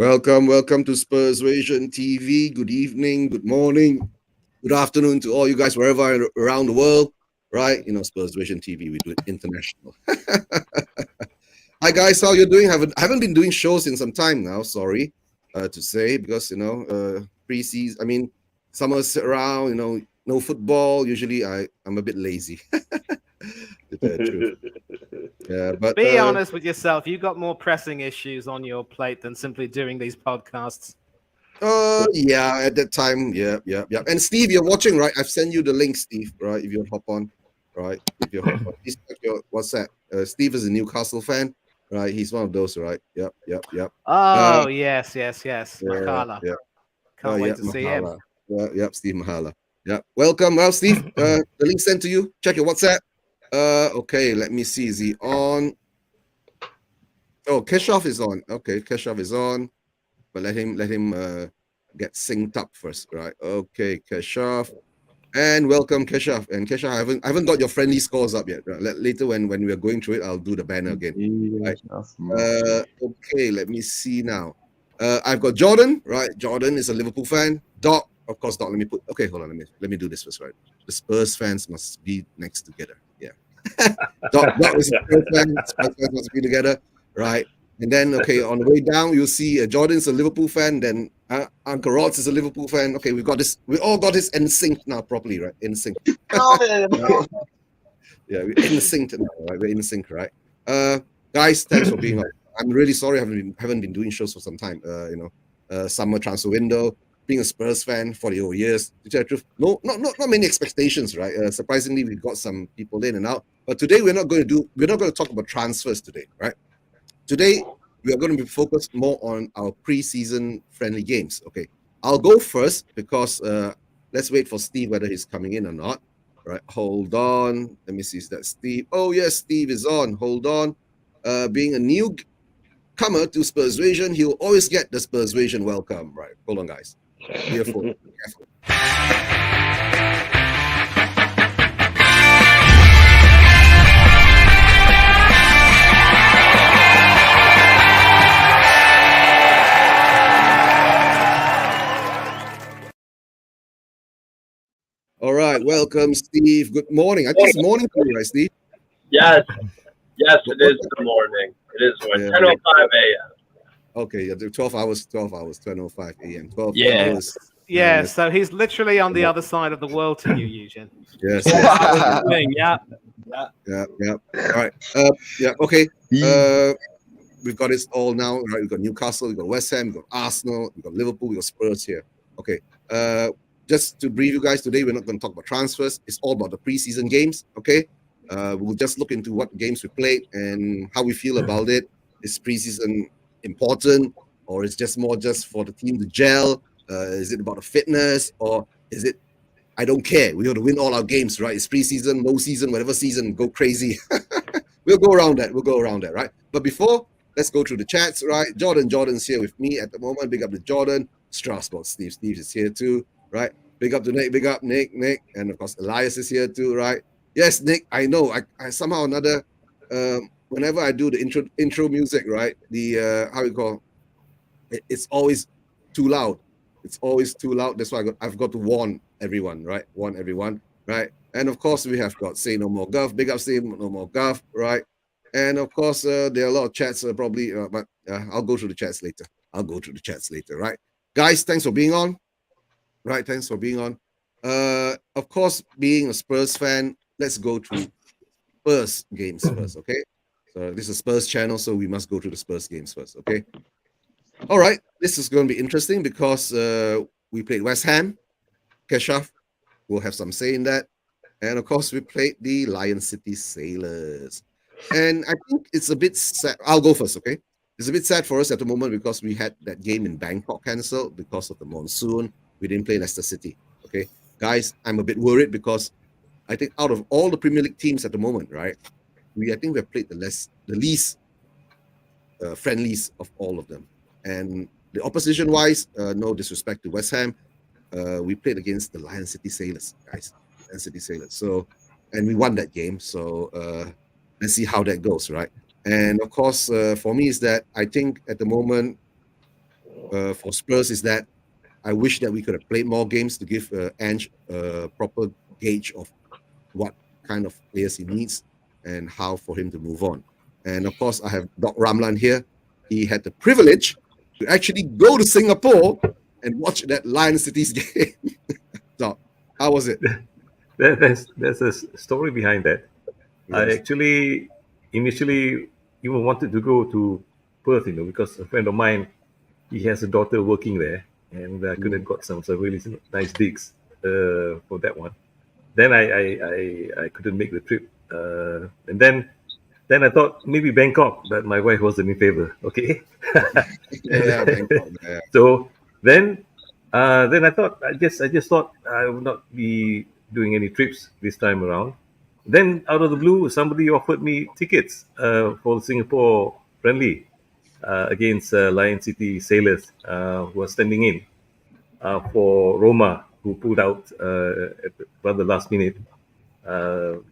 Welcome to Spurs Vision TV. Good evening, good morning, good afternoon to all you guys wherever around the world. Right? Spurs Vision TV, we do it international. Hi guys, how you doing? Haven't been doing shows in some time now. Sorry to say because pre-season. I mean, summer's around. No football. Usually, I'm a bit lazy. To tell the truth. Yeah, but Be honest with yourself. You've got more pressing issues on your plate than simply doing these podcasts. yeah, at that time, yeah. And Steve, you're watching, right? I've sent you the link, Steve, right? If you hop on, right? If you hop on, please check your WhatsApp. Steve is a Newcastle fan, right? He's one of those, right? Yep. Oh, yes. Yeah, Makala. yeah. Can't wait Yeah, to see him. Mahala. Yep, Steve Mahala. Yeah, welcome. Well, Steve, the link sent to you. Check your WhatsApp. Okay, let me see. Is he on? Oh, Keshav is on. Okay, Keshav is on. But let him get synced up first, right? Okay, Keshav. And welcome, Keshav. And Keshav, I haven't got your friendly scores up yet. Right? Later when we are going through it, I'll do the banner again. Right? Okay, let me see now. I've got Jordan, right? Jordan is a Liverpool fan. Doc, of course, Doc. Okay, hold on. Let me do this first, right? The Spurs fans must be next together. Yeah. Doc is a Spurs fan. Spurs fans must be together, right? And then, okay, on the way down, you'll see Jordan's a Liverpool fan. Then Uncle Rods is a Liverpool fan. Okay, we all got this in sync now properly, right? In sync. Yeah, we're in sync now, right? We're in sync, right? Guys, thanks for being on. I'm really sorry I haven't been doing shows for some time. Summer transfer window, being a Spurs fan for the over years. To tell the truth, not many expectations, right? Surprisingly, we got some people in and out. But today we're not going to talk about transfers today, right? Today, we are going to be focused more on our pre-season friendly games. Okay, I'll go first because let's wait for Steve whether he's coming in or not. Right, hold on. Let me see. Is that Steve? Oh, yes, Steve is on. Hold on. Being a newcomer to Spurs Vision, he'll always get the Spurs Vision welcome. Right, hold on, guys. Careful. All right, welcome, Steve. Good morning. I think it's morning for you, right, Steve? Yes, it is the morning. It is morning. 10:05 a.m. Okay, yeah, 12 hours, 10:05 a.m. 12 Yeah. hours. Yeah, so he's literally on the other side of the world to you, Eugene. Yes. Yeah. All right. Okay. We've got this all now, right? We've got Newcastle, we've got West Ham, we've got Arsenal, we've got Liverpool, we've got Spurs here. Okay. Just to brief you guys today, we're not going to talk about transfers. It's all about the preseason games. Okay. We'll just look into what games we played and how we feel about it. Is preseason important, or is just more just for the team to gel? Is it about the fitness, or is it? I don't care. We got to win all our games, right? It's preseason, no season, whatever season, go crazy. We'll go around that, right? But before, let's go through the chats, right? Jordan's here with me at the moment. Big up to Jordan. Strasbourg, Steve is here too, right? Big up to Nick. Big up Nick, and of course Elias is here too, right? Yes, Nick. I know. I somehow or another. Whenever I do the intro music, right? The how you call it's always too loud. It's always too loud. That's why I've got to warn everyone, right? Right? And of course, we have got Say No More Guff. Big up Say No More Guff, right? And of course, there are a lot of chats probably, but I'll go through the chats later. Right? Guys, thanks for being on. Right? Thanks for being on. Of course, being a Spurs fan, let's go through Spurs games first, okay? So this is a Spurs channel, so we must go through the Spurs games first, okay? All right, this is going to be interesting because we played West Ham. Keshav will have some say in that. And of course, we played the Lion City Sailors. And I think it's a bit sad. I'll go first, okay? It's a bit sad for us at the moment because we had that game in Bangkok cancelled because of the monsoon. We didn't play Leicester City, okay? Guys, I'm a bit worried because I think out of all the Premier League teams at the moment, right, I think we've played the least friendlies of all of them. And the opposition-wise, no disrespect to West Ham, we played against the Lion City Sailors, guys. Lion City Sailors. So, and we won that game. So let's see how that goes, right? And of course, for me is that I think at the moment for Spurs is that I wish that we could have played more games to give Ange a proper gauge of what kind of players he needs and how for him to move on. And of course, I have Doc Ramlan here. He had the privilege to actually go to Singapore and watch that Lion City's game. Doc, how was it? There's a story behind that. I Yes. actually initially even wanted to go to Perth, because a friend of mine, he has a daughter working there, and I could have got some really nice digs for that one. Then I couldn't make the trip, and then I thought maybe Bangkok, but my wife wasn't in favor. Okay, Yeah, Bangkok, yeah. so then I thought I just thought I would not be doing any trips this time around. Then out of the blue, somebody offered me tickets for the Singapore friendly against Lion City Sailors, who are standing in for Roma, who pulled out at the rather last minute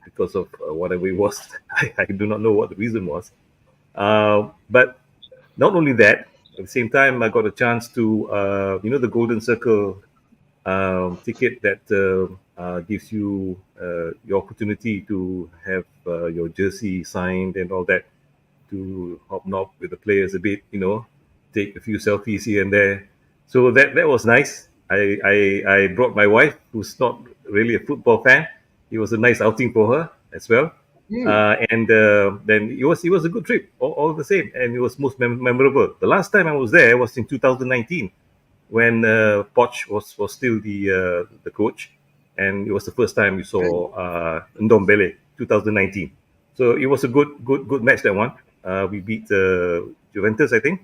because of whatever it was. I do not know what the reason was. But not only that, at the same time, I got a chance to, the Golden Circle ticket that gives you the opportunity to have your jersey signed and all that, to hobnob with the players a bit, take a few selfies here and there. So that was nice. I brought my wife, who's not really a football fan. It was a nice outing for her as well. And then it was a good trip, all the same, and it was most memorable. The last time I was there was in 2019, when Poch was still the coach, and it was the first time we saw Ndombele, 2019. So it was a good match, that one. We beat Juventus, I think,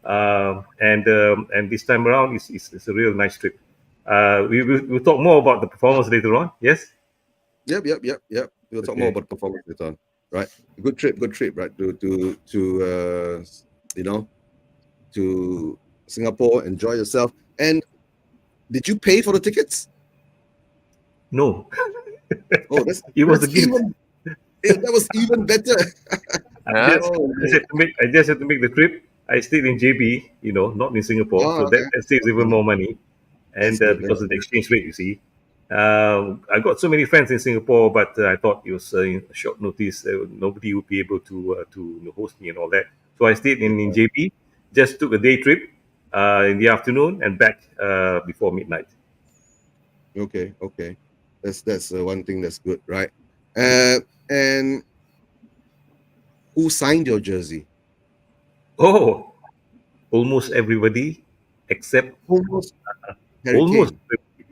and this time around it's a real nice trip. We'll talk more about the performance later on. Yes. Yep. We'll talk more about performance later on. Right. Good trip, right? To Singapore, enjoy yourself. And did you pay for the tickets? No. Oh, that's It was that's a gift. that was even better. I just had to make the trip. I stayed in JB, not in Singapore, Oh, so okay. that saves even more money. And That's good, because of the exchange rate, you see, I got so many friends in Singapore, but I thought it was short notice. Nobody would be able to host me and all that. So I stayed in JB, just took a day trip in the afternoon and back before midnight. Okay. That's one thing that's good, right? And who signed your jersey? Oh, almost everybody except Almost Harry almost Kane.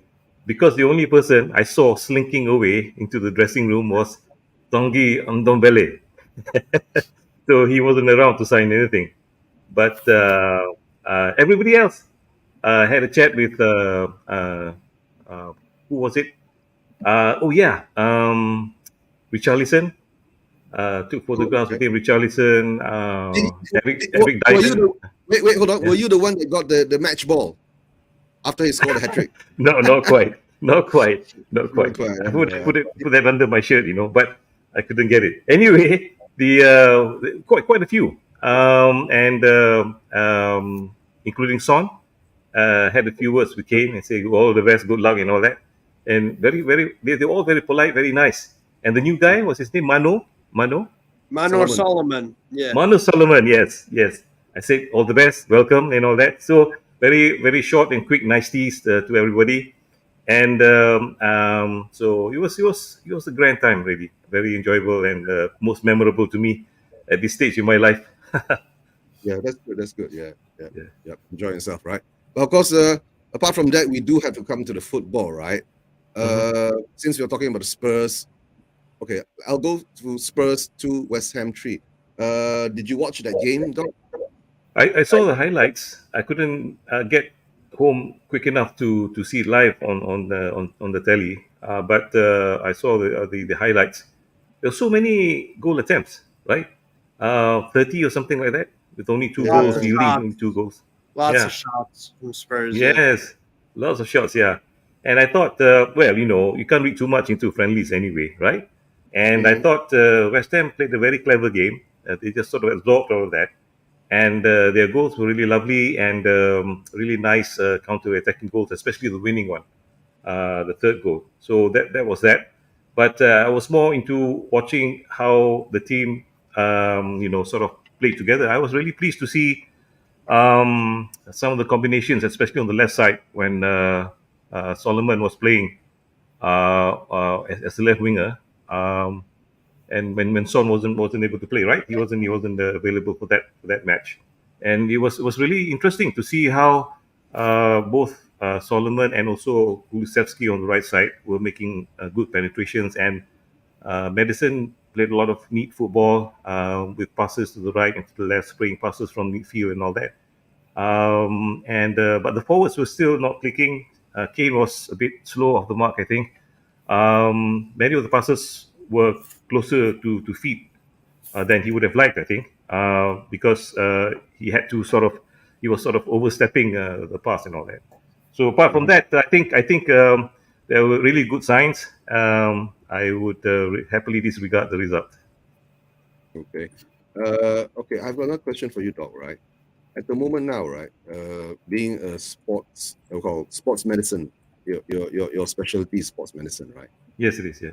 because the only person I saw slinking away into the dressing room was Tanguy Ndombele. So he wasn't around to sign anything. But everybody else had a chat with who was it? Richarlison. Took photographs with him. Richarlison, Eric Were you Dyer. wait, hold on. Were you the one that got the match ball after he scored a hat trick? No, not quite. Not quite. quite, I put that under my shirt, but I couldn't get it. Anyway, the quite a few, and including Son, had a few words with Kane and say all the best, good luck, and all that. And they're all very polite, very nice. And the new guy, was his name Mano? Manor Solomon. Yeah. Manu Solomon, yes. I said all the best, welcome, and all that. So very, very short and quick niceties to everybody, and so it was a grand time, really, very enjoyable and most memorable to me at this stage in my life. Yeah, that's good. Yeah. Enjoy yourself, right? But of course, apart from that, we do have to come to the football, right? Since we're talking about the Spurs, okay, I'll go to Spurs 2, West Ham 3. Did you watch that game, Doc? I saw the highlights. I couldn't get home quick enough to see it live on the telly, but I saw the highlights. There were so many goal attempts, right? 30 or something like that, with only two Yeah, goals. yeah. You lead only 2 goals. Lots Yeah. of shots from Spurs. Yeah. Yes, lots of shots. Yeah, and I thought, you can't read too much into friendlies anyway, right? And I thought West Ham played a very clever game. They just sort of absorbed all of that. and their goals were really lovely and really nice counter-attacking goals, especially the winning one, the third goal. So that was that. But I was more into watching how the team, sort of played together. I was really pleased to see some of the combinations, especially on the left side when Solomon was playing as a left winger. And when Son wasn't able to play, right? He wasn't available for that match, and it was really interesting to see how both Solomon and also Kulusevski on the right side were making good penetrations, and Madison played a lot of neat football with passes to the right and to the left, spraying passes from midfield and all that. And but the forwards were still not clicking. Kane was a bit slow off the mark, I think. Many of the passes were closer to feet than he would have liked, I think, because he was sort of overstepping the pass and all that. So apart from that, I think there were really good signs. I would happily disregard the result. Okay. Okay, I've got another question for you, Doc, right? At the moment now, right, being a sports medicine, your specialty is sports medicine, right? Yes, it is. Yeah.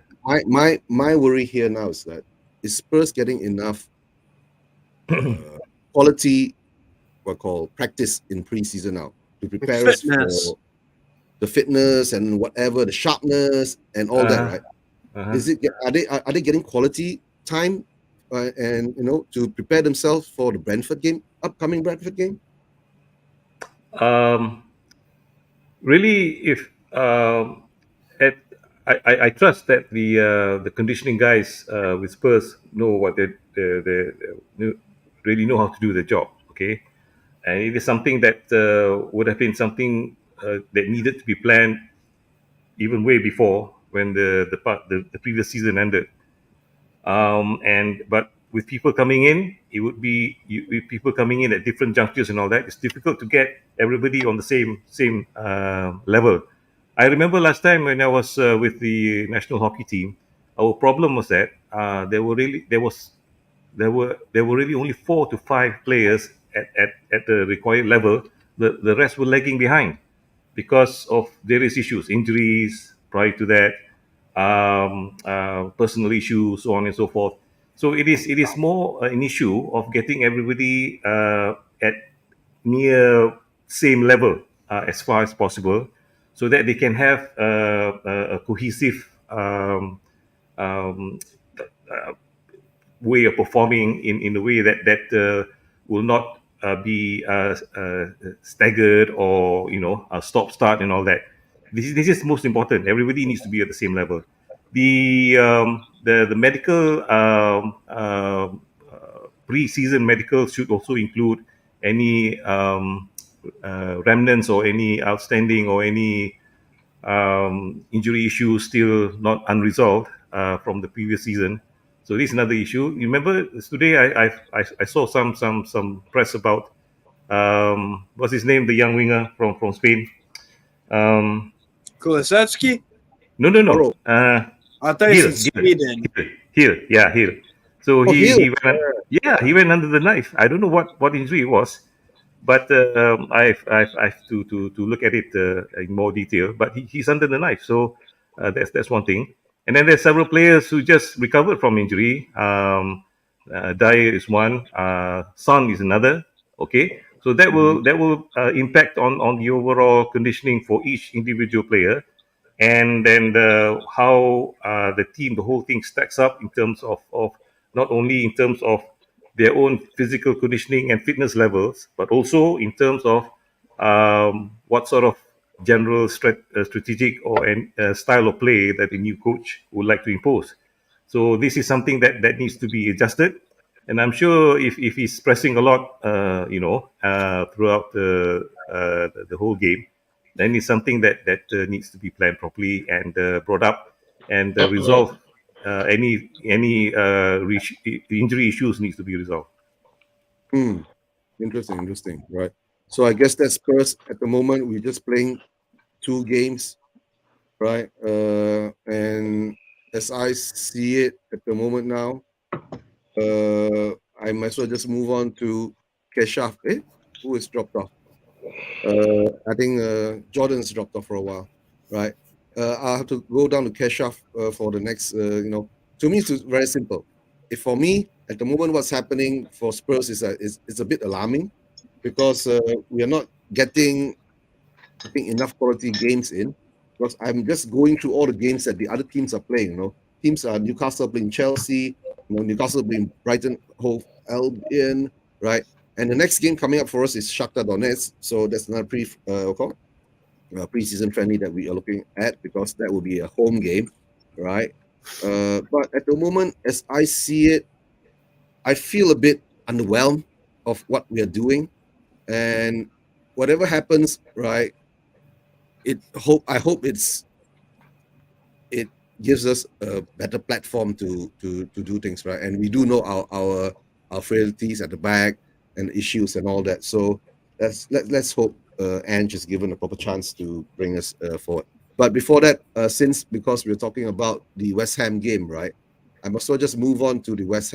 My worry here now is that is Spurs getting enough quality, practice in preseason now to prepare us for the fitness and whatever, the sharpness and all that, right? Is it are they getting quality time and to prepare themselves for the upcoming Brentford game? Really, if I trust that the conditioning guys with Spurs know what they really know how to do the job. Okay, and it is something that would have been something that needed to be planned even way before when the previous season ended. But with people coming in, it would be with people coming in at different junctures and all that. It's difficult to get everybody on the same level. I remember last time when I was with the national hockey team, our problem was that there were really only 4 to 5 players at the required level. The rest were lagging behind because of various issues, injuries prior to that, personal issues, so on and so forth. So it is more an issue of getting everybody at near same level as far as possible, so that they can have a cohesive um, way of performing in a way that will not be staggered or stop start and all that. This is most important. Everybody needs to be at the same level. The medical pre-season medical should also include any remnants or any outstanding or any injury issues still not unresolved from the previous season. So this is another issue. You remember today I saw some press about what's his name, the young winger from Spain. Kulusevski? No. Oro. I thought he said Sweden. Hill. So Hill. he went under the knife. I don't know what injury it was, but I've to look at it in more detail. But he's under the knife, so that's one thing. And then there's several players who just recovered from injury. Dyer is one. Son is another. Okay, so that will impact on the overall conditioning for each individual player, and then how the whole thing stacks up in terms of not only in terms of their own physical conditioning and fitness levels, but also in terms of what sort of general strategic or style of play that the new coach would like to impose. So this is something that needs to be adjusted, and I'm sure if he's pressing a lot, throughout the whole game, then it's something that needs to be planned properly and brought up and resolved. Any injury issues needs to be resolved. Interesting. Right. So I guess that's Spurs at the moment. We're just playing 2 games, right? And as I see it at the moment now, I might as well just move on to Keshav. Who has dropped off? I think Jordan's dropped off for a while, right? I'll have to go down to Keshav for the next, to me, it's very simple. If for me, at the moment, what's happening for Spurs is a bit alarming because we are not getting, I think, enough quality games in. Because I'm just going through all the games that the other teams are playing. Teams are Newcastle playing Chelsea, Newcastle playing Brighton, Hove Albion, right? And the next game coming up for us is Shakhtar Donetsk. So that's another preseason friendly that we are looking at because that will be a home game, right? But at the moment, as I see it, I feel a bit underwhelmed of what we are doing, and whatever happens, right? I hope it gives us a better platform to do things, right? And we do know our frailties at the back and issues and all that. So let's hope Ange is given a proper chance to bring us forward. But before that, because we're talking about the West Ham game, right? I must well just move on to the West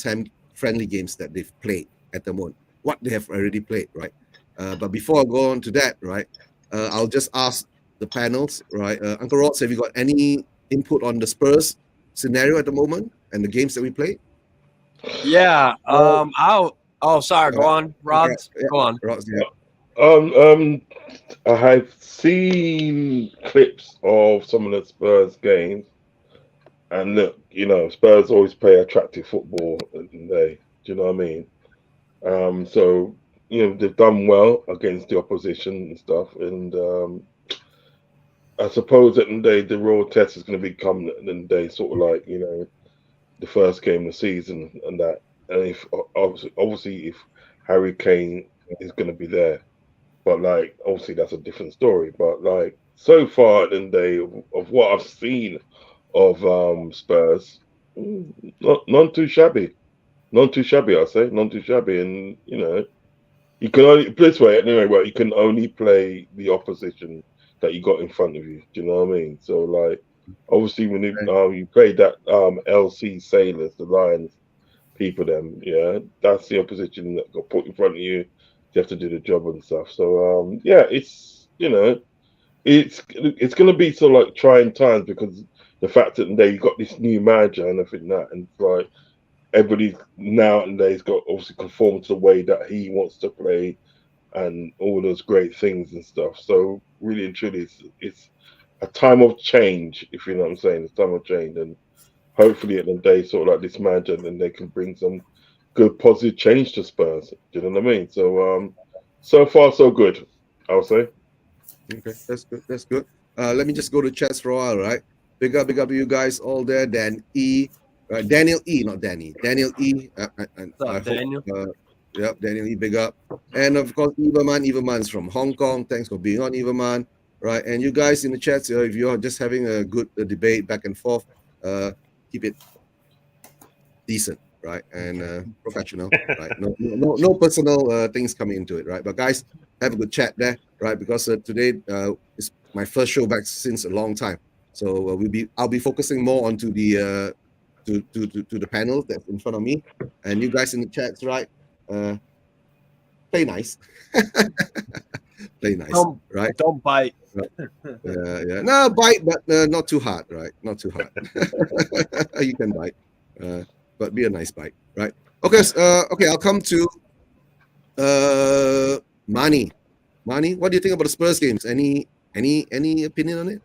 Ham friendly games that they've played at the moment. What they have already played, right? But before I go on to that, right? I'll just ask the panels, right? Uncle Rods, have you got any input on the Spurs scenario at the moment and the games that we play? Yeah. Sorry. Go on, Rods. Yeah. Go on. Rods, yeah. I have seen clips of some of the Spurs games, and look, Spurs always play attractive football, do you know what I mean? So they've done well against the opposition and stuff, and I suppose at the end of the day, the real test is going to become at the end of the day, sort of like the first game of the season and that, and if obviously if Harry Kane is going to be there. But obviously that's a different story. But so far at the end of the day of what I've seen of Spurs, none too shabby. None too shabby, I say. None too shabby. And you can only put this way anyway. Well, you can only play the opposition that you got in front of you. Do you know what I mean? So obviously when you played that LC Sailors, the Lions people, them that's the opposition that got put in front of you. You have to do the job and stuff. So it's it's going to be sort of like trying times because the fact that you got this new manager and everything that, and it's everybody nowadays got obviously conformed to the way that he wants to play and all those great things and stuff. So really and truly, it's a time of change, if you know what I'm saying. It's time of change, and hopefully at the day, sort of like this manager, then they can bring some good positive change to Spurs. Do you know what I mean? So so far so good, I would say. Okay, that's good. Let me just go to chats for a while, right? Big up you guys all there. Daniel E, not Danny. Daniel E. Daniel? Yep, Daniel E, big up. And of course, Everman's from Hong Kong. Thanks for being on, Everman. Right, and you guys in the chats, if you're just having a good debate back and forth, keep it decent, right, and professional, right? No personal things coming into it, right? But guys, have a good chat there, right? Because today is my first show back since a long time, so I'll be focusing more onto the to the panel that's in front of me, and you guys in the chats, right? Play nice, play nice, right? Don't bite. Yeah. No, bite, but not too hard, right? Not too hard. You can bite, but be a nice bite, right? Okay. Okay. I'll come to Mani. Mani, what do you think about the Spurs games? Any opinion on it?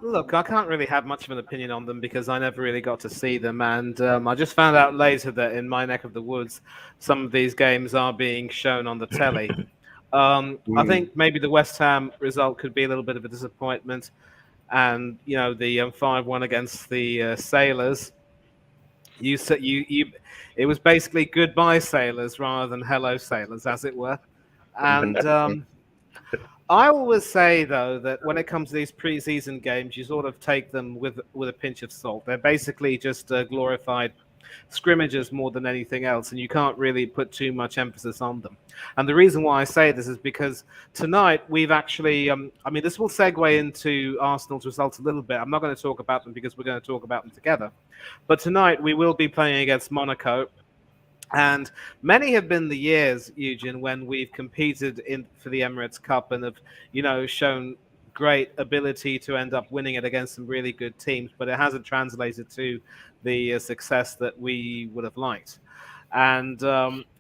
Look, I can't really have much of an opinion on them because I never really got to see them, and I just found out later that in my neck of the woods, some of these games are being shown on the telly. I think maybe the West Ham result could be a little bit of a disappointment, and the 5-1 against the Sailors. It was basically goodbye Sailors rather than hello Sailors, as it were, and. I always say, though, that when it comes to these preseason games, you sort of take them with a pinch of salt. They're basically just glorified scrimmages more than anything else, and you can't really put too much emphasis on them. And the reason why I say this is because tonight we've actually, this will segue into Arsenal's results a little bit. I'm not going to talk about them because we're going to talk about them together. But tonight we will be playing against Monaco. And many have been the years, Eugene, when we've competed for the Emirates Cup and have, shown great ability to end up winning it against some really good teams, but it hasn't translated to the success that we would have liked. And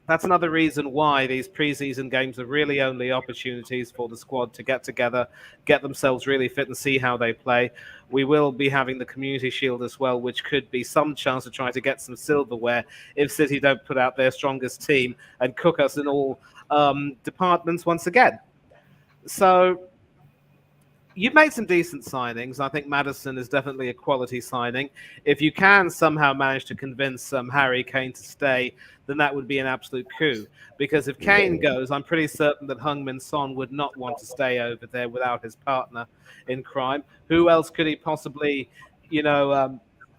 that's another reason why these preseason games are really only opportunities for the squad to get together, get themselves really fit and see how they play. We will be having the Community Shield as well, which could be some chance to try to get some silverware if City don't put out their strongest team and cook us in all departments once again. So you've made some decent signings. I think Maddison is definitely a quality signing. If you can somehow manage to convince Harry Kane to stay, then that would be an absolute coup. Because if Kane goes, I'm pretty certain that Heung-min Son would not want to stay over there without his partner in crime. Who else could he possibly,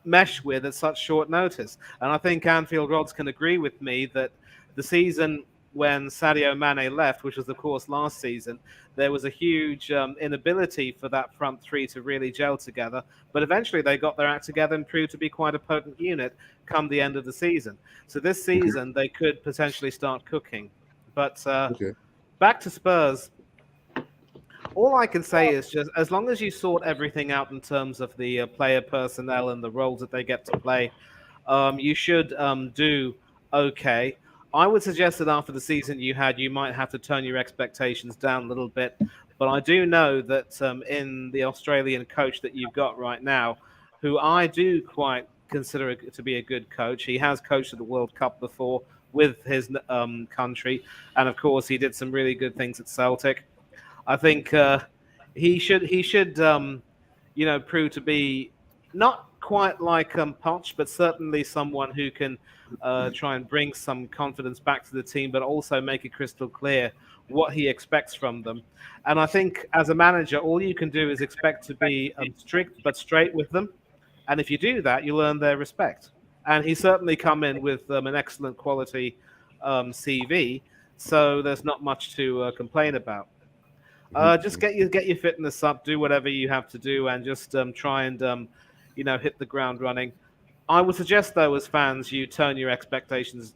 mesh with at such short notice? And I think Anfield Rods can agree with me that the season when Sadio Mane left, which was, of course, last season, there was a huge inability for that front three to really gel together. But eventually they got their act together and proved to be quite a potent unit come the end of the season. So this season they could potentially start cooking. But back to Spurs. All I can say is just as long as you sort everything out in terms of the player personnel and the roles that they get to play, you should do okay. I would suggest that after the season you had, you might have to turn your expectations down a little bit. But I do know that in the Australian coach that you've got right now, who I do quite consider to be a good coach, he has coached at the World Cup before with his country. And, of course, he did some really good things at Celtic. I think he should prove to be not quite like Poch, but certainly someone who can try and bring some confidence back to the team, but also make it crystal clear what he expects from them. And I think as a manager, all you can do is expect to be strict but straight with them. And if you do that, you'll earn their respect. And he's certainly come in with an excellent quality CV, so there's not much to complain about. Just get your fitness up, do whatever you have to do, and just try and hit the ground running. I would suggest, though, as fans, you turn your expectations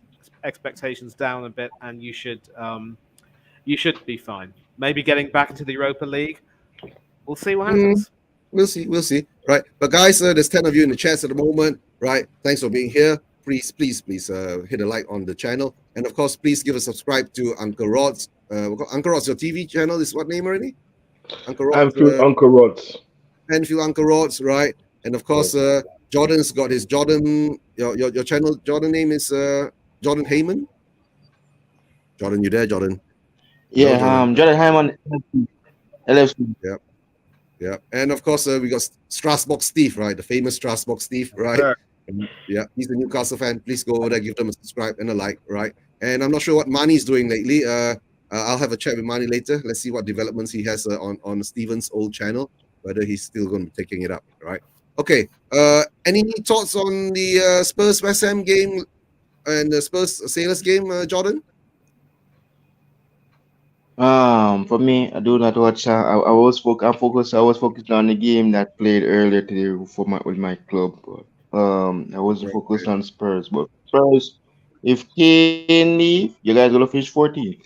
down a bit, and you should be fine. Maybe getting back into the Europa League. We'll see what happens. We'll see. Right, but guys, there's 10 of you in the chat at the moment. Right, thanks for being here. Please, hit a like on the channel, and of course, please give a subscribe to Uncle Rod's. Uncle Rod's, your TV channel is what name already? Uncle Rod's. Uncle Rod's. Anfield Uncle Rod's, right? And of course, Jordan's got his Jordan. Your channel, Jordan name is Jordan Heyman. Jordan, you there, Jordan? Yeah, Jordan Heyman, LFC. Yeah. And of course, we got Strasbourg Steve, right? The famous Strasbourg Steve, right? Sure. Yeah, he's a Newcastle fan. Please go over there, give them a subscribe and a like, right? And I'm not sure what Mani's doing lately. I'll have a chat with Mani later. Let's see what developments he has on Steven's old channel, whether he's still going to be taking it up, right? Okay. Any thoughts on the Spurs West Ham game and the Spurs Sailors game, Jordan? For me, I do not watch. I was focused on the game that played earlier today with my club. But, I wasn't focused on Spurs. But Spurs, if Kane leave, you guys will finish 14th.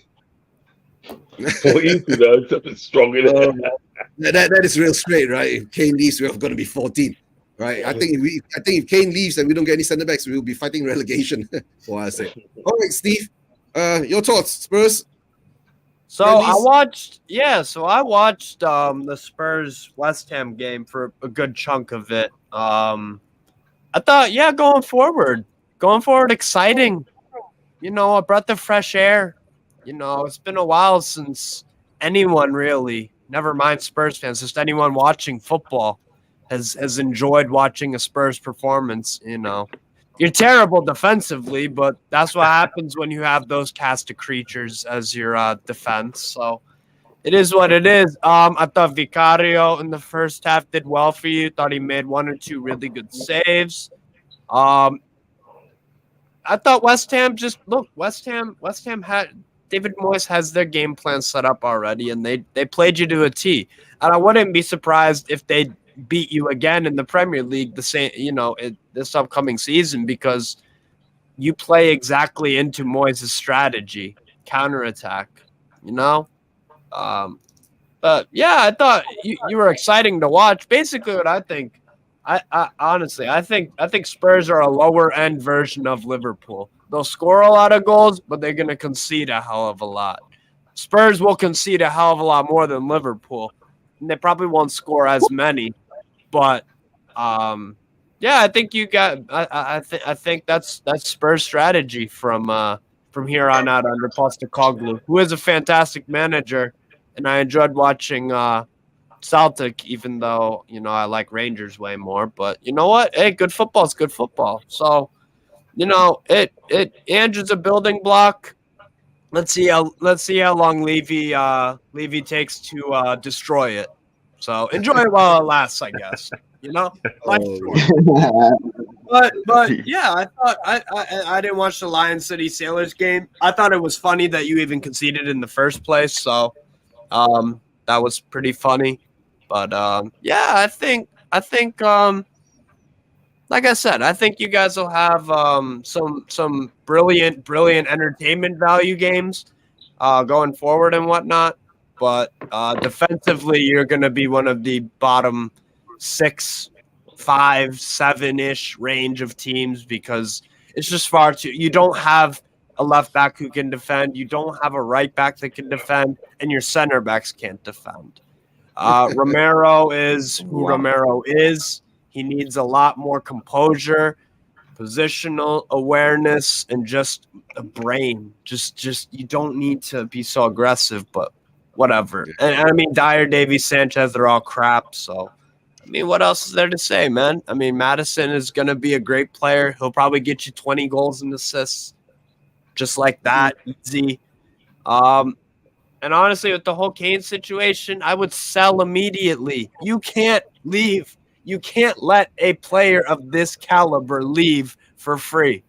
14th, that's strong in it. That is real straight, right? If Kane leaves, we're going to be 14th, right? I think if Kane leaves and we don't get any centre backs, we will be fighting relegation. For our sake. All right, Steve, your thoughts, Spurs. So I watched the Spurs West Ham game for a good chunk of it. I thought, going forward, exciting. A breath of fresh air. It's been a while since anyone really, never mind Spurs fans, just anyone watching football has enjoyed watching a Spurs performance. You're terrible defensively, but that's what happens when you have those cast of creatures as your defense. So it is what it is. I thought Vicario in the first half did well for you. Thought he made one or two really good saves. I thought West Ham had David Moyes has their game plan set up already, and they played you to a T. And I wouldn't be surprised if they beat you again in the Premier League this upcoming season, because you play exactly into Moyes' strategy, counterattack, you know? But yeah, I thought you were exciting to watch. Basically what I think, I honestly, I think Spurs are a lower end version of Liverpool. They'll score a lot of goals, but they're going to concede a hell of a lot. Spurs will concede a hell of a lot more than Liverpool. And they probably won't score as many, but yeah, I think you got. I think that's Spurs' strategy from here on out under Postecoglou, who is a fantastic manager, and I enjoyed watching Celtic, even though I like Rangers way more. But you know what? Hey, good football is good football. So Andrew's a building block. Let's see how long Levy takes to destroy it. So enjoy it while it lasts, I guess. Life's short. But yeah, I thought I didn't watch the Lions City Sailors game. I thought it was funny that you even conceded in the first place. So that was pretty funny. But yeah, I think like I said, I think you guys will have some brilliant entertainment value games going forward and whatnot. But defensively, you're going to be one of the bottom 6, 5, 7-ish range of teams because it's just far too. You don't have a left back who can defend. You don't have a right back that can defend, and your center backs can't defend. Romero is who Romero is. He needs a lot more composure, positional awareness, and just a brain. Just you don't need to be so aggressive, but whatever. And I mean, Dyer, Davies, Sanchez, they're all crap. So, I mean, what else is there to say, man? I mean, Madison is going to be a great player. He'll probably get you 20 goals and assists, just like that, easy. And honestly, with the whole Kane situation, I would sell immediately. You can't leave. You can't let a player of this caliber leave for free.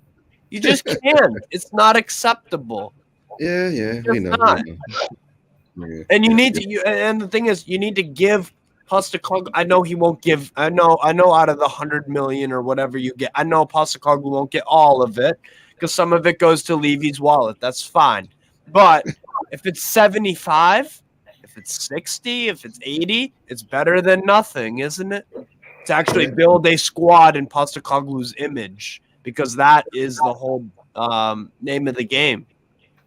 You just can't. It's not acceptable. Yeah, we know. Yeah. And you need to. And the thing is, you need to give Postecoglou. I know he won't give. I know. Out of the 100 million or whatever you get, I know Postecoglou won't get all of it because some of it goes to Levy's wallet. That's fine. But if it's 75, if it's 60, if it's 80, it's better than nothing, isn't it? To actually build a squad in Postecoglou's image, because that is the whole name of the game.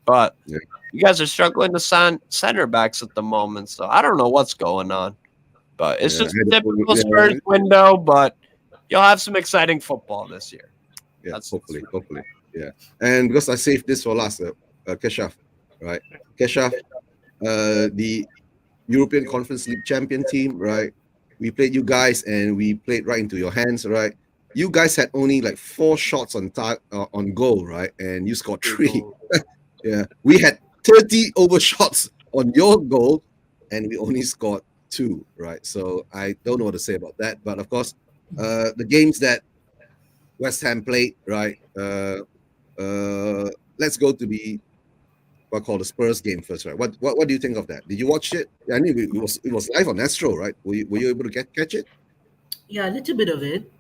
But you guys are struggling to sign center backs at the moment, so I don't know what's going on. But it's just a typical Spurs window, but you'll have some exciting football this year. Yeah, hopefully. Yeah. And because I saved this for last, Keshaf, right? Keshaf, the European Conference League champion team, right? We played you guys and we played right into your hands, right? You guys had only like 4 shots on goal, right? And you scored 3. Yeah. We had 30 overshots on your goal and we only scored 2, right? So I don't know what to say about that. But of course, the games that West Ham played, right? Let's go to the what called the Spurs game first, right? What do you think of that? Did you watch it? I mean, it was live on Astro, right? Were you able to catch it? Yeah, a little bit of it.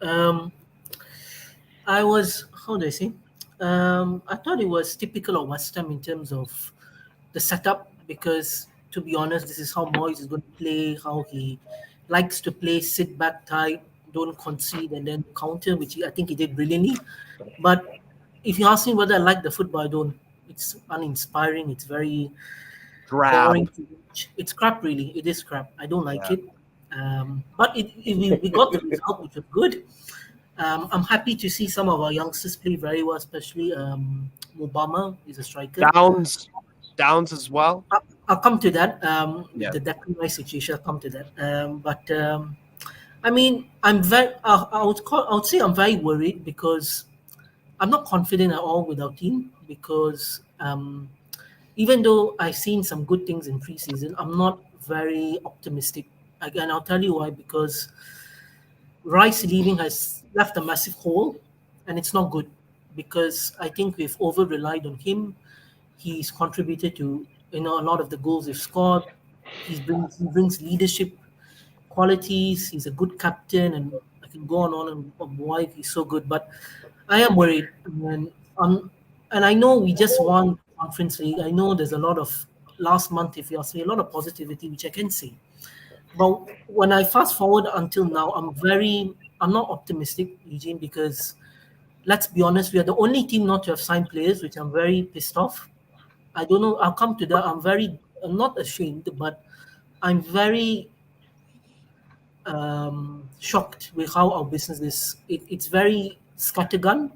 I was, how do I say? I thought it was typical of West Ham in terms of the setup, because to be honest, this is how Moyes is going to play, how he likes to play, sit back tight, don't concede, and then counter, which I think he did brilliantly. But if you ask me whether I like the football, I don't. It's uninspiring. It's very boring to watch. It's crap, really. It is crap. I don't like it. But we got the result, which was good. I'm happy to see some of our youngsters play very well, especially Mubama is a striker. Downs as well. I'll come to that. The Declan Rice situation, I'll come to that. I mean, I'm very. I would say I'm very worried because I'm not confident at all with our team, because even though I've seen some good things in preseason, I'm not very optimistic. Again, I'll tell you why. Because Rice leaving has left a massive hole, and it's not good. Because I think we've over-relied on him. He's contributed to a lot of the goals we've scored. He brings leadership qualities. He's a good captain, and I can go on and why he's so good. But I am worried. And And I know we just won Conference League. I know there's a lot of last month, if you ask me, a lot of positivity, which I can see. But when I fast forward until now, I'm not optimistic, Eugene, because let's be honest, we are the only team not to have signed players, which I'm very pissed off. I don't know. I'll come to that. I'm not ashamed, but I'm very shocked with how our business is. It's very scattergun.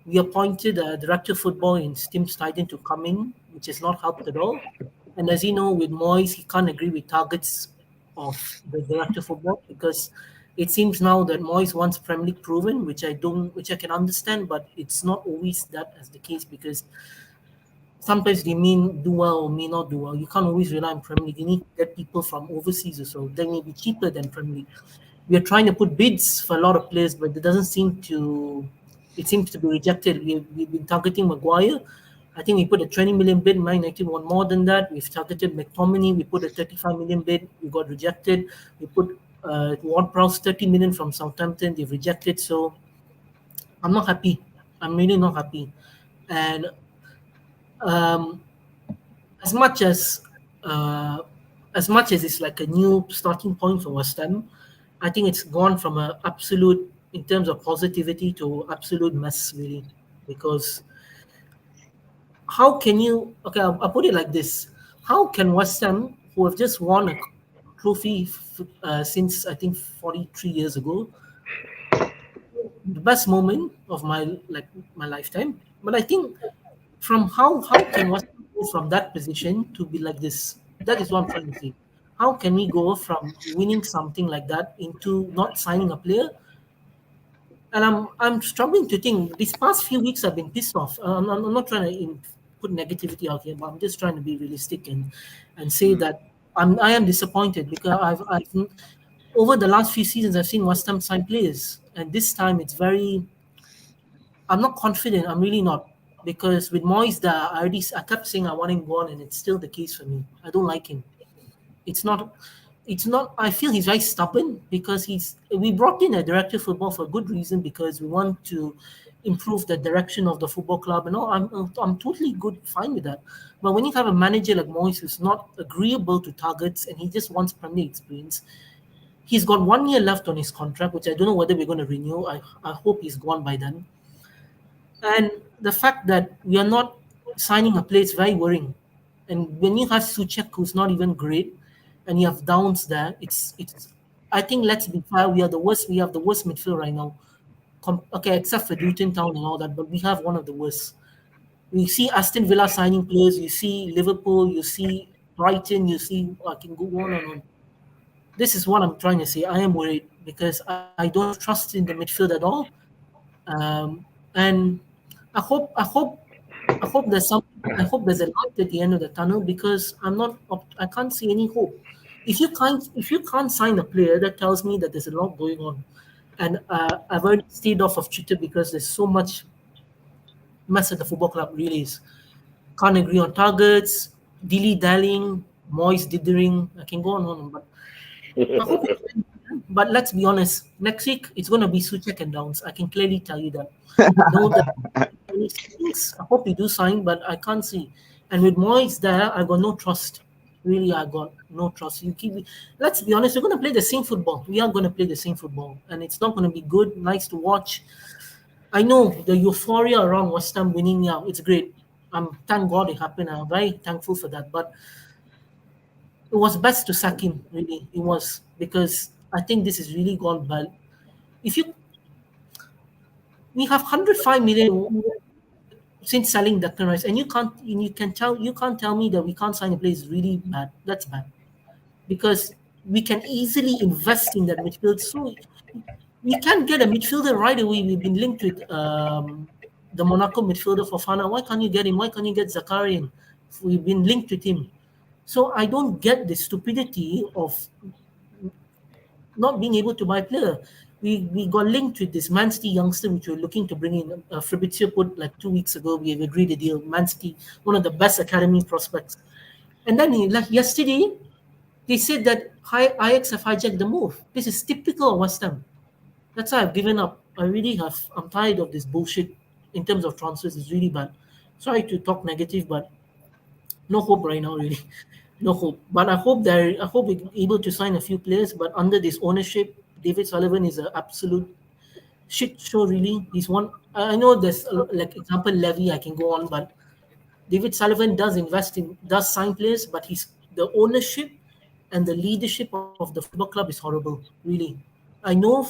We appointed a director of football in Tim Steiden to come in, which has not helped at all. And as you know, with Moyes, he can't agree with targets of the director of football because it seems now that Moyes wants Premier League proven, which I can understand, but it's not always that as the case because sometimes they mean do well or may not do well. You can't always rely on Premier League. You need to get people from overseas or so. They may be cheaper than Premier League. We are trying to put bids for a lot of players, but it doesn't seem to. It seems to be rejected. We've been targeting Maguire. I think we put a 20 million bid. Man United want more than that. We've targeted McTominay. We put a 35 million bid. We got rejected. We put Ward-Prowse 30 million from Southampton. They've rejected. So I'm not happy. I'm really not happy. And as much as it's like a new starting point for West Ham, I think it's gone from an absolute, in terms of positivity, to absolute mess, really. Because how can you? Okay, I'll put it like this: how can West Ham, who have just won a trophy since I think 43 years ago, the best moment of my lifetime, but I think from how can West Ham go from that position to be like this? That is what I'm trying to say. How can we go from winning something like that into not signing a player? And I'm struggling to think. These past few weeks I've been pissed off. I'm not trying to put negativity out here, but I'm just trying to be realistic and say that I am disappointed because I've over the last few seasons I've seen West Ham sign players, and this time it's very. I'm not confident. I'm really not, because with Moyes, I kept saying I want him gone, and it's still the case for me. I don't like him. It's not. I feel he's very stubborn because we brought in a director of football for a good reason, because we want to improve the direction of the football club and all. I'm totally fine with that. But when you have a manager like Moyes who's not agreeable to targets and he just wants Premier League experience, he's got 1 year left on his contract, which I don't know whether we're going to renew. I hope he's gone by then. And the fact that we are not signing a player is very worrying. And when you have Souček, who's not even great, and you have Downs there, it's. I think, let's be fair, we are the worst. We have the worst midfield right now. Okay, except for Luton Town and all that, but we have one of the worst. We see Aston Villa signing players. You see Liverpool. You see Brighton. You see I can go on and on. This is what I'm trying to say. I am worried because I don't trust in the midfield at all, and I hope there's some. I hope there's a light at the end of the tunnel, because I can't see any hope. If you can't sign a player, that tells me that there's a lot going on. And I've already stayed off of Twitter because there's so much mess at the football club. Really is. Can't agree on targets, dilly-dallying, Moyes dithering. I can go on, but I hope but let's be honest. Next week it's going to be Souček and Downs. I can clearly tell you that. I hope we do sign, but I can't see. And with Moyes there, I got no trust. Really, I got no trust. Let's be honest, we're going to play the same football. We are going to play the same football, and it's not going to be good, nice to watch. I know the euphoria around West Ham winning, yeah, it's great. Thank God it happened. I'm very thankful for that. But it was best to sack him, really. It was, because I think this is really gone bad. We have 105 million since selling Declan Rice, and you can't tell me that we can't sign a player is really bad. That's bad, because we can easily invest in that midfield. So we can't get a midfielder right away. We've been linked with the Monaco midfielder Fofana. Why can't you get him? Why can't you get Zakarian? We've been linked with him. So I don't get the stupidity of not being able to buy a player. We got linked with this Man City youngster, which we're looking to bring in. Fabrizio put like 2 weeks ago, we have agreed a deal. Man City, one of the best academy prospects. And then yesterday, they said that Ajax have hijacked the move. This is typical of West Ham. That's why I've given up. I'm tired of this bullshit. in terms of transfers is really bad. Sorry to talk negative, but no hope right now, really. No hope. But I hope we're able to sign a few players. But under this ownership, David Sullivan is an absolute shit show, really. He's one. I know there's like example Levy, I can go on, but David Sullivan does sign players, but the ownership and the leadership of the football club is horrible, really. I know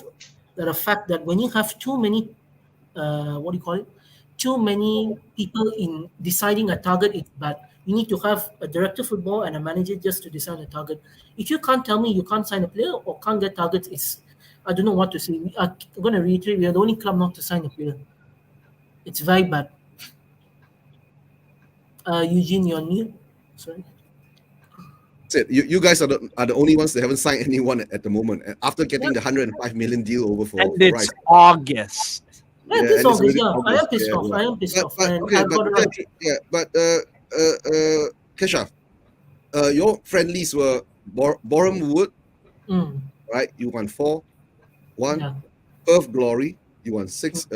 that a fact that when you have too many, too many people in deciding a target, it's bad. You need to have a director of football and a manager just to decide a target. If you can't tell me you can't sign a player or can't get targets, I don't know what to say. I'm going to reiterate, we are the only club not to sign a player. It's very bad. Eugene, you're new. Sorry. That's it. You guys are the only ones that haven't signed anyone at the moment. After getting the 105 million deal over for it's Rice. August. I am pissed off. But Keshav, your friendlies were Boreham Wood, right? You won 4-1. Yeah. Perth Glory, you won 2-6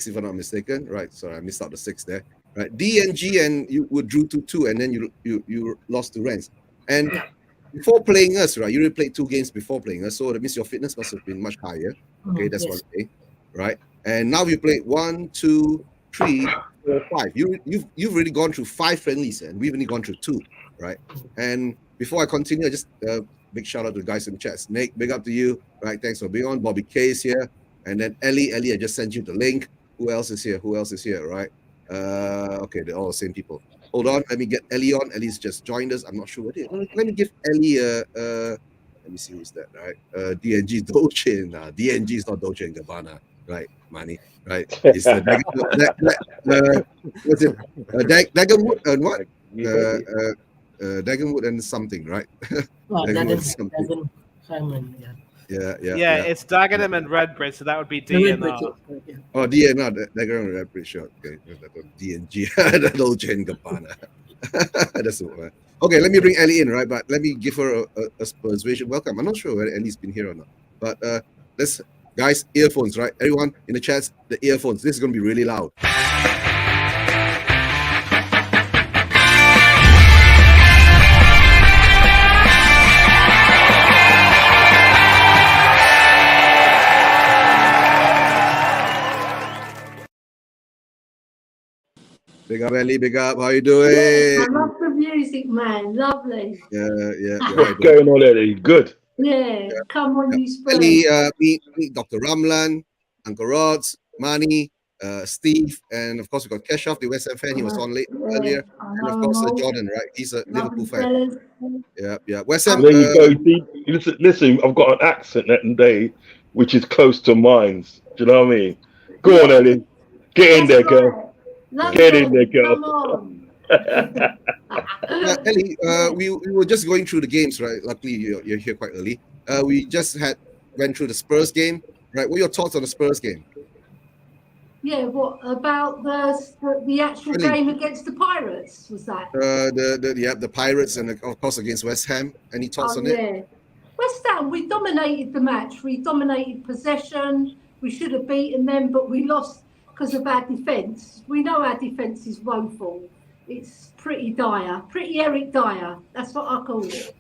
if I'm not mistaken. Right, sorry, I missed out the 6 there. Right, DNG and you drew 2-2, and then you lost to Rennes. And before playing us, right, you already played 2 games before playing us, so that means your fitness must have been much higher. Okay, that's one thing, right? And now you played 1, 2, 3, 4, 5. You've already gone through 5 friendlies, and we've only gone through 2, right? And before I continue, I just big shout out to the guys in the chat. Snake, big up to you, right? Thanks for being on. Bobby K is here, and then Ellie, I just sent you the link. Who else is here? Right? Okay, they're all the same people. Hold on, let me get Ellie on. Ellie's just joined us. I'm not sure what it is. Let me give Ellie let me see who's that, right? DNG Dolce. DNG is not Dolce and Gabbana, right? Money, right? It's what's it? Dagenwood and what? Dagenwood and something, right? Dagenwood Simon, yeah. It's Dagenham and Redbridge, so that would be DNR. Oh, DNR, Dagenham and Redbridge, sure. Okay, DNG, Dolce and Gabbana. That's the one. Okay, let me bring Ellie in, right? But let me give her a Spurs vision welcome. I'm not sure whether Ellie's been here or not. But let's, guys, earphones, right? Everyone in the chats, the earphones. This is going to be really loud. Big up, Ellie. Big up. How you doing? I love the music, man. Lovely. Yeah. What's going on, Ellie? Good. Yeah. Come on, you Spurs. Ellie, meet Dr. Ramlan, Uncle Rods, Mani, Steve, and of course we got Keshav, the West Ham fan. He was on late earlier, and of course Jordan, right? He's a Liverpool fan. Yeah. West Ham. There you go. Listen, I've got an accent that day, which is close to mine. Do you know what I mean? Go on, Ellie. Get in there, girl. Get in there, girl. Ellie, we were just going through the games, right? Luckily, you're here quite early. We just went through the Spurs game, right? What are your thoughts on the Spurs game? Yeah, what about the actual game against the Pirates? Was that the Pirates and of course against West Ham? Any thoughts on it? West Ham, we dominated the match. We dominated possession. We should have beaten them, but we lost because of our defence. We know our defence is woeful. It's pretty dire, pretty Eric Dyer. That's what I call it.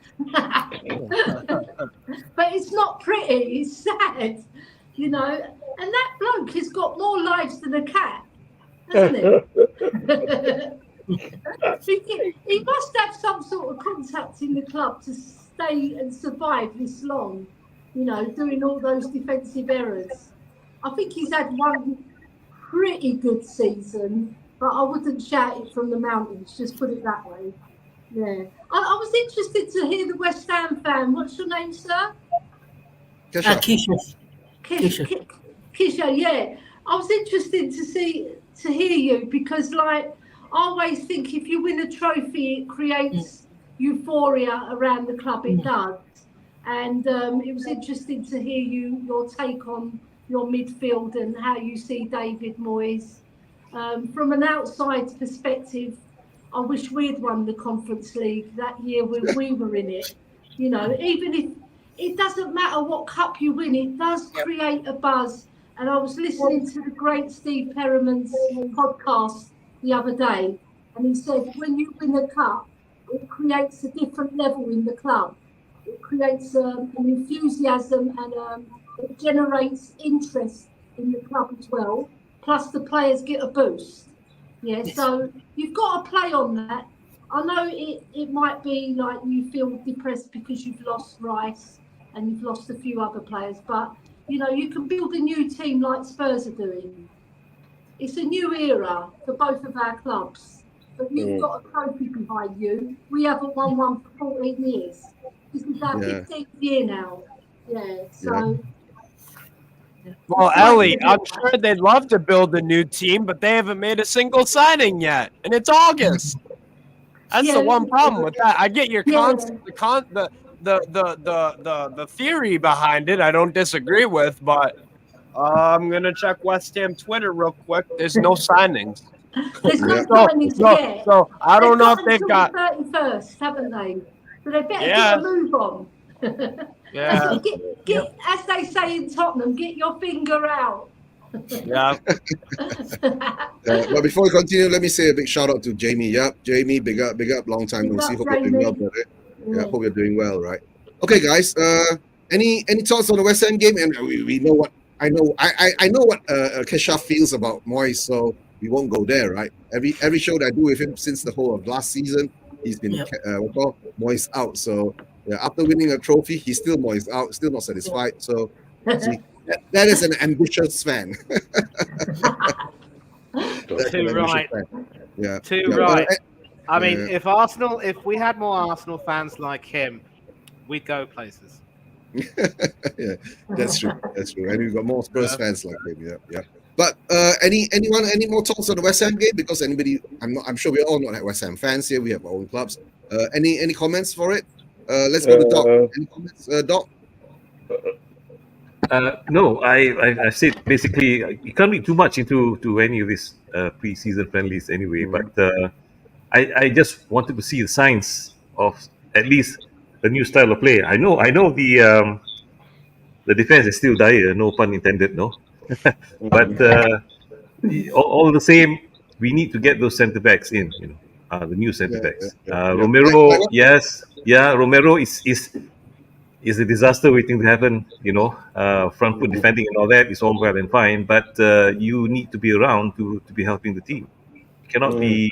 But it's not pretty. It's sad, you know. And that bloke has got more lives than a cat, hasn't he? He must have some sort of contact in the club to stay and survive this long, you know, doing all those defensive errors. I think he's had one pretty good season, but I wouldn't shout it from the mountains, just put it that way. Yeah. I was interested to hear the West Ham fan. What's your name, sir? Kisha, yeah. I was interested to hear you because, like, I always think if you win a trophy, it creates euphoria around the club. It does. And it was interesting to hear your take on your midfield and how you see David Moyes. From an outside perspective, I wish we'd won the Conference League that year when we were in it. You know, even if it doesn't matter what cup you win, it does create a buzz And I was listening to the great Steve Perriman's podcast the other day, and he said, when you win a cup, it creates a different level in the club. It creates an enthusiasm and it generates interest in the club as well. Plus, the players get a boost. Yeah, so you've got to play on that. I know it might be like you feel depressed because you've lost Rice and you've lost a few other players, but you know, you can build a new team like Spurs are doing. It's a new era for both of our clubs. But you've got a trophy behind you. We haven't won one for 14 years. This is our 15th year now. Yeah, so... Well, Ellie, I'm sure they'd love to build a new team, but they haven't made a single signing yet, and it's August. That's the one problem with that. I get your the theory behind it. I don't disagree with, but I'm gonna check West Ham Twitter real quick. There's no signings. There's no signings yet. So I don't know if they've got 31st, haven't they? So they better Yeah. get a move on. Yeah. Get, as they say in Tottenham, get your finger out. Yeah. But before we continue, let me say a big shout out to Jamie. Yep, Jamie, big up, long time no see. Hope you're doing well, brother. Yeah, hope you're doing well, right? Okay, guys. Any thoughts on the West Ham game? And we know what I know. I know what Kesha feels about Moyes, so we won't go there, right? Every show that I do with him since the whole of last season, he's been Moyes out. So yeah, after winning a trophy, he's still Moyes out, still not satisfied. So see, that is an ambitious fan. Too right. Yeah. Too Yeah, right. but, I mean, if we had more Arsenal fans like him, we'd go places. yeah, that's true. That's true. And we've got more Spurs fans like him. Yeah. But any more thoughts on the West Ham game? Because I'm sure we're all not West Ham fans here. We have our own clubs. Any comments for it? Let's go to Doc. Any comments, Doc? No, I said basically you can't read too much into any of these pre-season friendlies anyway. But I just wanted to see the signs of at least the new style of play. I know the defense is still dire, no pun intended, no. But all the same, we need to get those centre backs in. The new centre backs. Romero, yes, Romero is a disaster waiting to happen. Front foot defending and all that is all well and fine, but you need to be around to be helping the team. You cannot be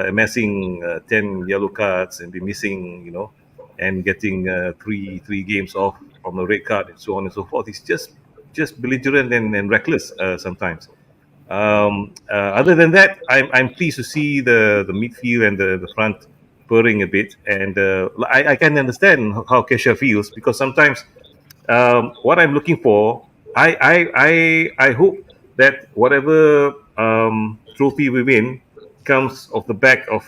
amassing 10 yellow cards and be missing, and getting three games off from a red card and so on and so forth. It's just belligerent and reckless sometimes. Other than that, I'm pleased to see the midfield and the front purring a bit, and I can understand how Kesha feels, because sometimes what I'm looking for, I hope that whatever trophy we win comes off the back of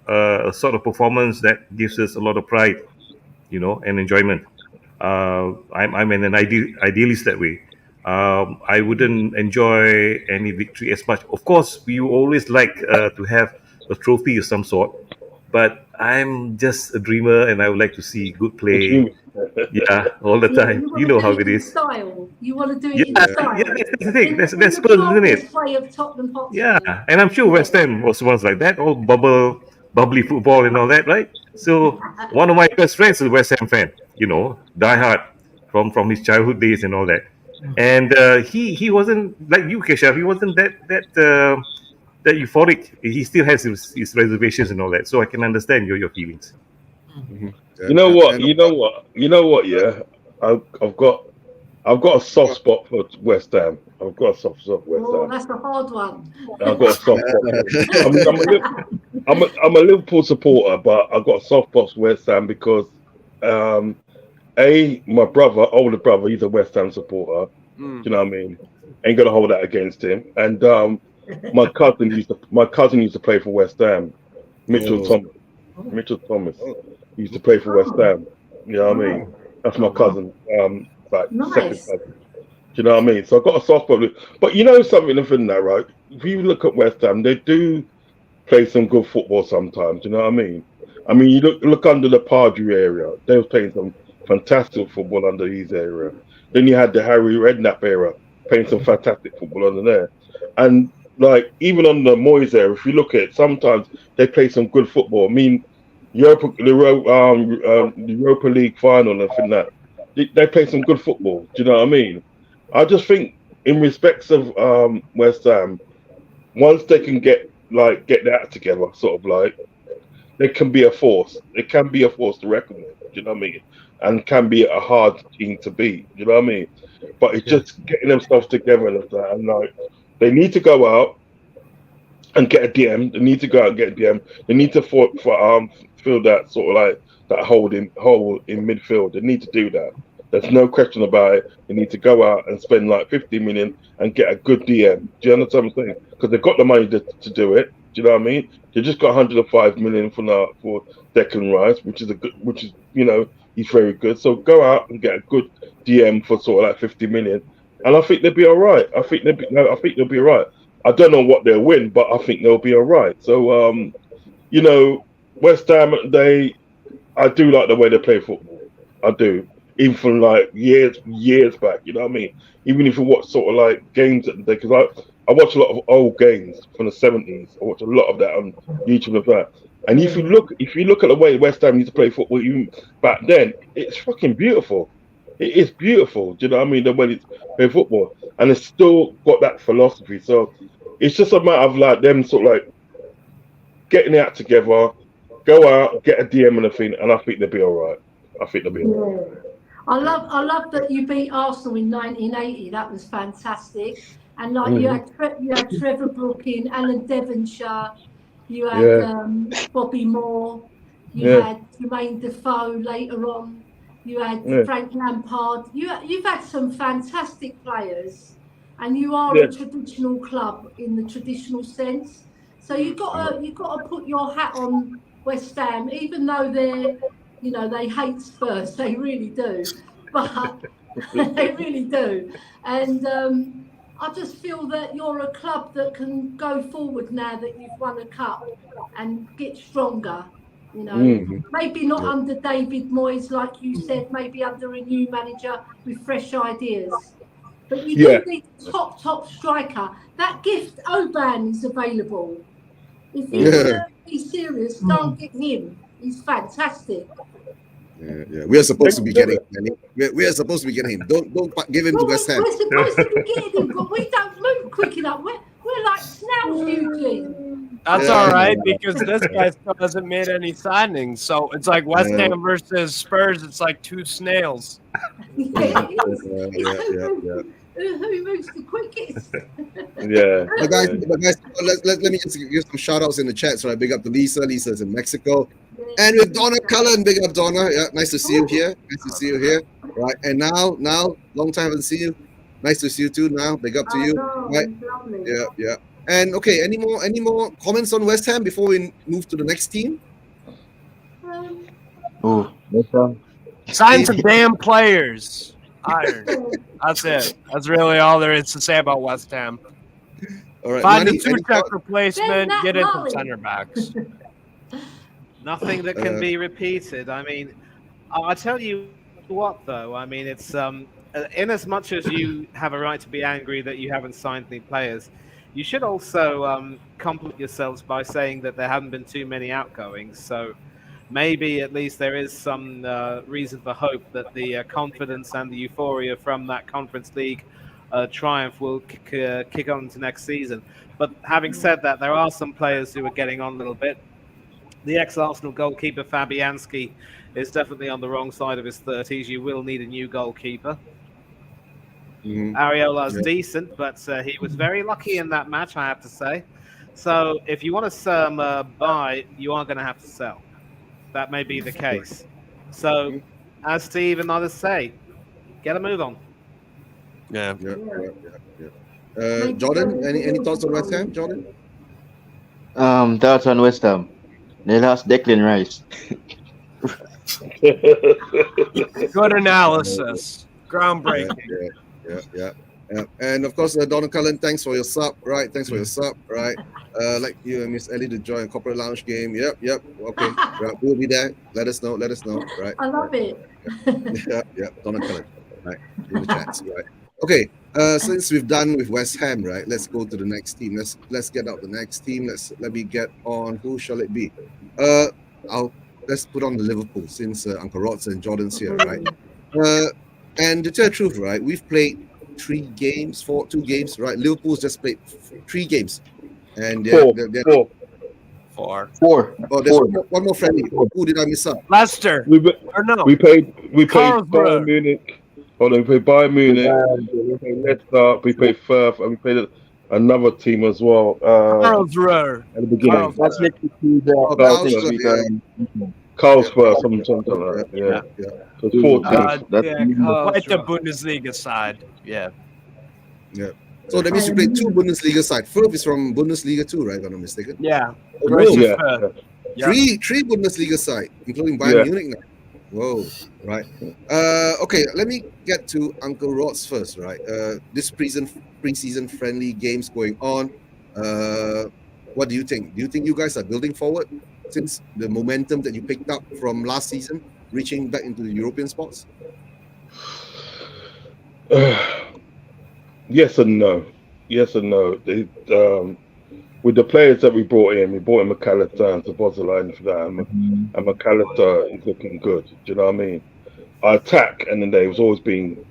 a sort of performance that gives us a lot of pride, and enjoyment. I'm an idealist that way. I wouldn't enjoy any victory as much. Of course, we always like to have a trophy of some sort, but I'm just a dreamer, and I would like to see good play. Yeah, all the time. You know how it is. Style. You want to do it in style. Yeah, that's the thing. That's Spurs, isn't it? Play of Tottenham Hotspur. Yeah, and I'm sure West Ham was once like that, all bubbly football and all that, right? So one of my best friends is a West Ham fan, die hard from his childhood days and all that. And he wasn't like you, Keshav. He wasn't that euphoric. He still has his reservations and all that. So I can understand your feelings. Mm-hmm. You know what? Yeah, I've got a soft spot for West Ham. I've got a soft spot for West Ham. That's a hard one. I've got a soft spot. I'm a Liverpool supporter, but I've got a soft spot for West Ham because my older brother, he's a West Ham supporter. Do you know what I mean? Ain't gonna hold that against him. And my cousin used to play for West Ham. Mitchell Thomas used to play for West Ham. You know what I mean? That's my cousin. Second cousin. Do you know what I mean? So I got a soft spot. But you know something in that, right? If you look at West Ham, they do play some good football sometimes. Do you know what I mean? I mean, you look under the Pardew area. They were playing some fantastic football under his era. Then you had the Harry Redknapp era. playing some fantastic football under there. And like even on the Moyes there, if you look at it, sometimes they play some good football. I mean, the Europa League final and thing that they play some good football. Do you know what I mean? I just think in respects of West Ham, once they can get that together, sort of like they can be a force. It can be a force to reckon with. Do you know what I mean? And can be a hard team to beat. Do you know what I mean? But it's just getting themselves together and that. And like they need to go out and get a DM. They need to go out and get a DM. They need to fill that sort of like that hole in midfield. They need to do that. There's no question about it. They need to go out and spend like 50 million and get a good DM. Do you understand what I'm saying? Because they've got the money to do it. Do you know what I mean? They just got 105 million for Declan Rice, which is he's very good. So go out and get a good DM for sort of like 50 million, and I think they'll be all right. I think they'll be all right. I don't know what they'll win, but I think they'll be all right. So West Ham, I do like the way they play football. I do. Even from like years back, you know what I mean? Even if you watch sort of like games at the day, because I watch a lot of old games from the 70s. I watch a lot of that on YouTube and that. And if you look at the way West Ham used to play football even back then, it's fucking beautiful. It is beautiful. Do you know what I mean? The way it's play football, and it's still got that philosophy. So it's just a matter of like them sort of like getting it out together, go out, get a DM and a thing, and I think they'll be all right. I think they'll be all right. I love that you beat Arsenal in 1980. That was fantastic. And like you had Trevor Brooking, Alan Devonshire, you had Bobby Moore, you had Jermaine Defoe later on, you had Frank Lampard. You've had some fantastic players, and you are a traditional club in the traditional sense. So you've got to put your hat on West Ham, even though they hate Spurs. They really do, but they really do. And I just feel that you're a club that can go forward now that you've won a cup and get stronger. Maybe not under David Moyes, like you said, maybe under a new manager with fresh ideas. But you do need a top striker. That gift Oban is available. If you want to be serious, don't get him. He's fantastic. Yeah. We are supposed to be getting him. We are supposed to be getting him. Don't give him to West Ham. We're supposed to be getting him, but we don't move quick enough. We're like snails, Eugene. That's all right, because this guy still hasn't made any signings. So it's like West Ham versus Spurs. It's like two snails. Who moves the quickest? But guys, let me just give some shout outs in the chat. So I big up to Lisa. Lisa's in Mexico. And with Donna Cullen, big up Donna. Yeah, nice to see you here. Right. And now, long time haven't seen you. Nice to see you too now. Big up to you. Right. Yeah. And okay, any more comments on West Ham before we move to the next team? Sign some damn players. Iron. That's it. That's really all there is to say about West Ham. All right. Find a two-check replacement. Get in some center backs. Nothing that can be repeated. I mean, I'll tell you what, though. I mean, it's in as much as you have a right to be angry that you haven't signed any players, you should also compliment yourselves by saying that there haven't been too many outgoings. So maybe at least there is some reason for hope that the confidence and the euphoria from that Conference League triumph will kick on to next season. But having said that, there are some players who are getting on a little bit. The ex-Arsenal goalkeeper Fabianski is definitely on the wrong side of his 30s. You will need a new goalkeeper. Areola's decent, but he was very lucky in that match, I have to say. So if you want to buy, you are going to have to sell. That may be the case. So, as Steve and others say, get a move on. Yeah. Jordan, any thoughts on West Ham, Jordan? Thoughts on West Ham. They lost Declan Rice. Good analysis. Groundbreaking. Yeah. And of course, Donald Cullen, thanks for your sub, right? Like you and Miss Ellie to join Corporate Lounge game. Yep. Okay, right. We'll be there. Let us know, right? I love it. Yeah. Donald Cullen, right? In the chats, right? Okay. Since we've done with West Ham, right? Let's go to the next team. Let's get out the next team. Let me get on. Who shall it be? Let's put on the Liverpool since Uncle Rod's and Jordan's here, right? And to tell the truth, right? We've played 2 games, right? Liverpool's just played 3 games, and Four. Oh, there's one more friendly. Who did I miss out? Leicester. We played Karlsruhe. Bayern Munich. Hold on, we played Bayern Munich. We played Leicester. We played Firth, and we played another team as well. Karlsruhe. At the beginning. That's like Karlsruhe, something like that. Yeah. So it's 4 teams. Quite the Bundesliga side. Yeah. So that means you played 2 Bundesliga side. Firth is from Bundesliga too, right? If I'm not mistaken. Yeah. Yeah. 3 Bundesliga side, including Bayern Munich now. Whoa, right. Okay, let me get to Uncle Rod's first, right? This preseason friendly games going on. What do you think? Do you think you guys are building forward since the momentum that you picked up from last season, reaching back into the European spots? Yes and no. With the players that we brought in McAllister and Szoboszlai for that, and McAllister is looking good. Do you know what I mean? Our attack and then they was always been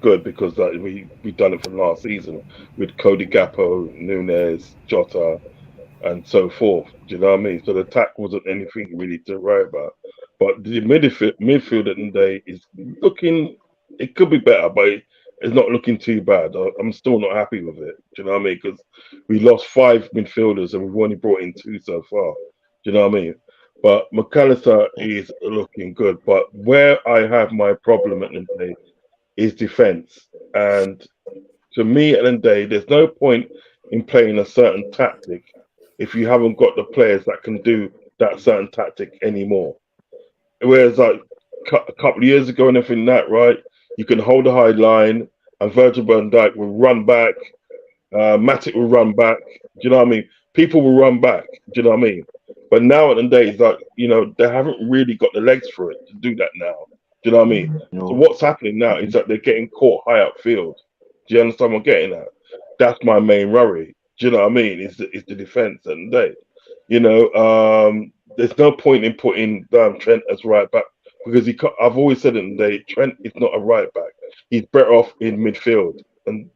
good because we done it from last season with Cody Gakpo, Nunes, Jota, and so forth. Do you know what I mean? So the attack wasn't anything really to worry about. But the midfield at the day is looking. It could be better, but it's not looking too bad. I'm still not happy with it. Do you know what I mean? Because we lost 5 midfielders and we've only brought in 2 so far. Do you know what I mean? But McAllister is looking good. But where I have my problem at the end of the day is defense. And to me, at the end of the day, there's no point in playing a certain tactic if you haven't got the players that can do that certain tactic anymore. Whereas like a couple of years ago and everything that, right? You can hold a high line, and Virgil van Dijk will run back. Matic will run back. Do you know what I mean? People will run back. Do you know what I mean? But now at the day, it's like, you know, they haven't really got the legs for it to do that now. Do you know what I mean? No. So what's happening now is that they're getting caught high upfield. Do you understand what I'm getting at? That's my main worry. Do you know what I mean? Is the defense at the day. You know, there's no point in putting Trent as right back. Because I've always said it today, Trent is not a right back. He's better off in midfield. And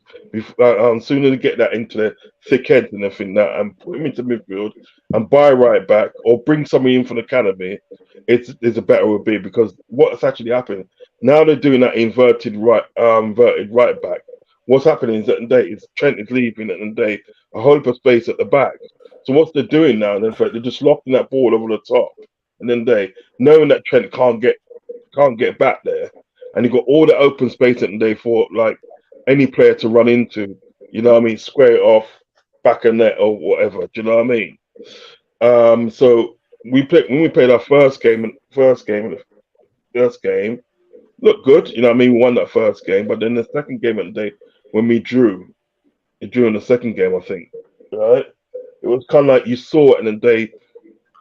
sooner to get that into the thick heads and everything that, and put him into midfield and buy a right back or bring somebody in from the academy, it's a better would be. Because what's actually happening now, they're doing that inverted right back. What's happening is that today is Trent is leaving at the day a whole heap of space at the back. So what they're doing now, they're just lofting that ball over the top. And then they knowing that Trent can't get back there, and you've got all the open space at the day for like any player to run into, you know what I mean, square it off, back of net or whatever. Do you know what I mean? So when we played our first game, looked good, you know what I mean, we won that first game, but then the second game of the day when we drew in the second game, I think, right? It was kind of like you saw it in the day,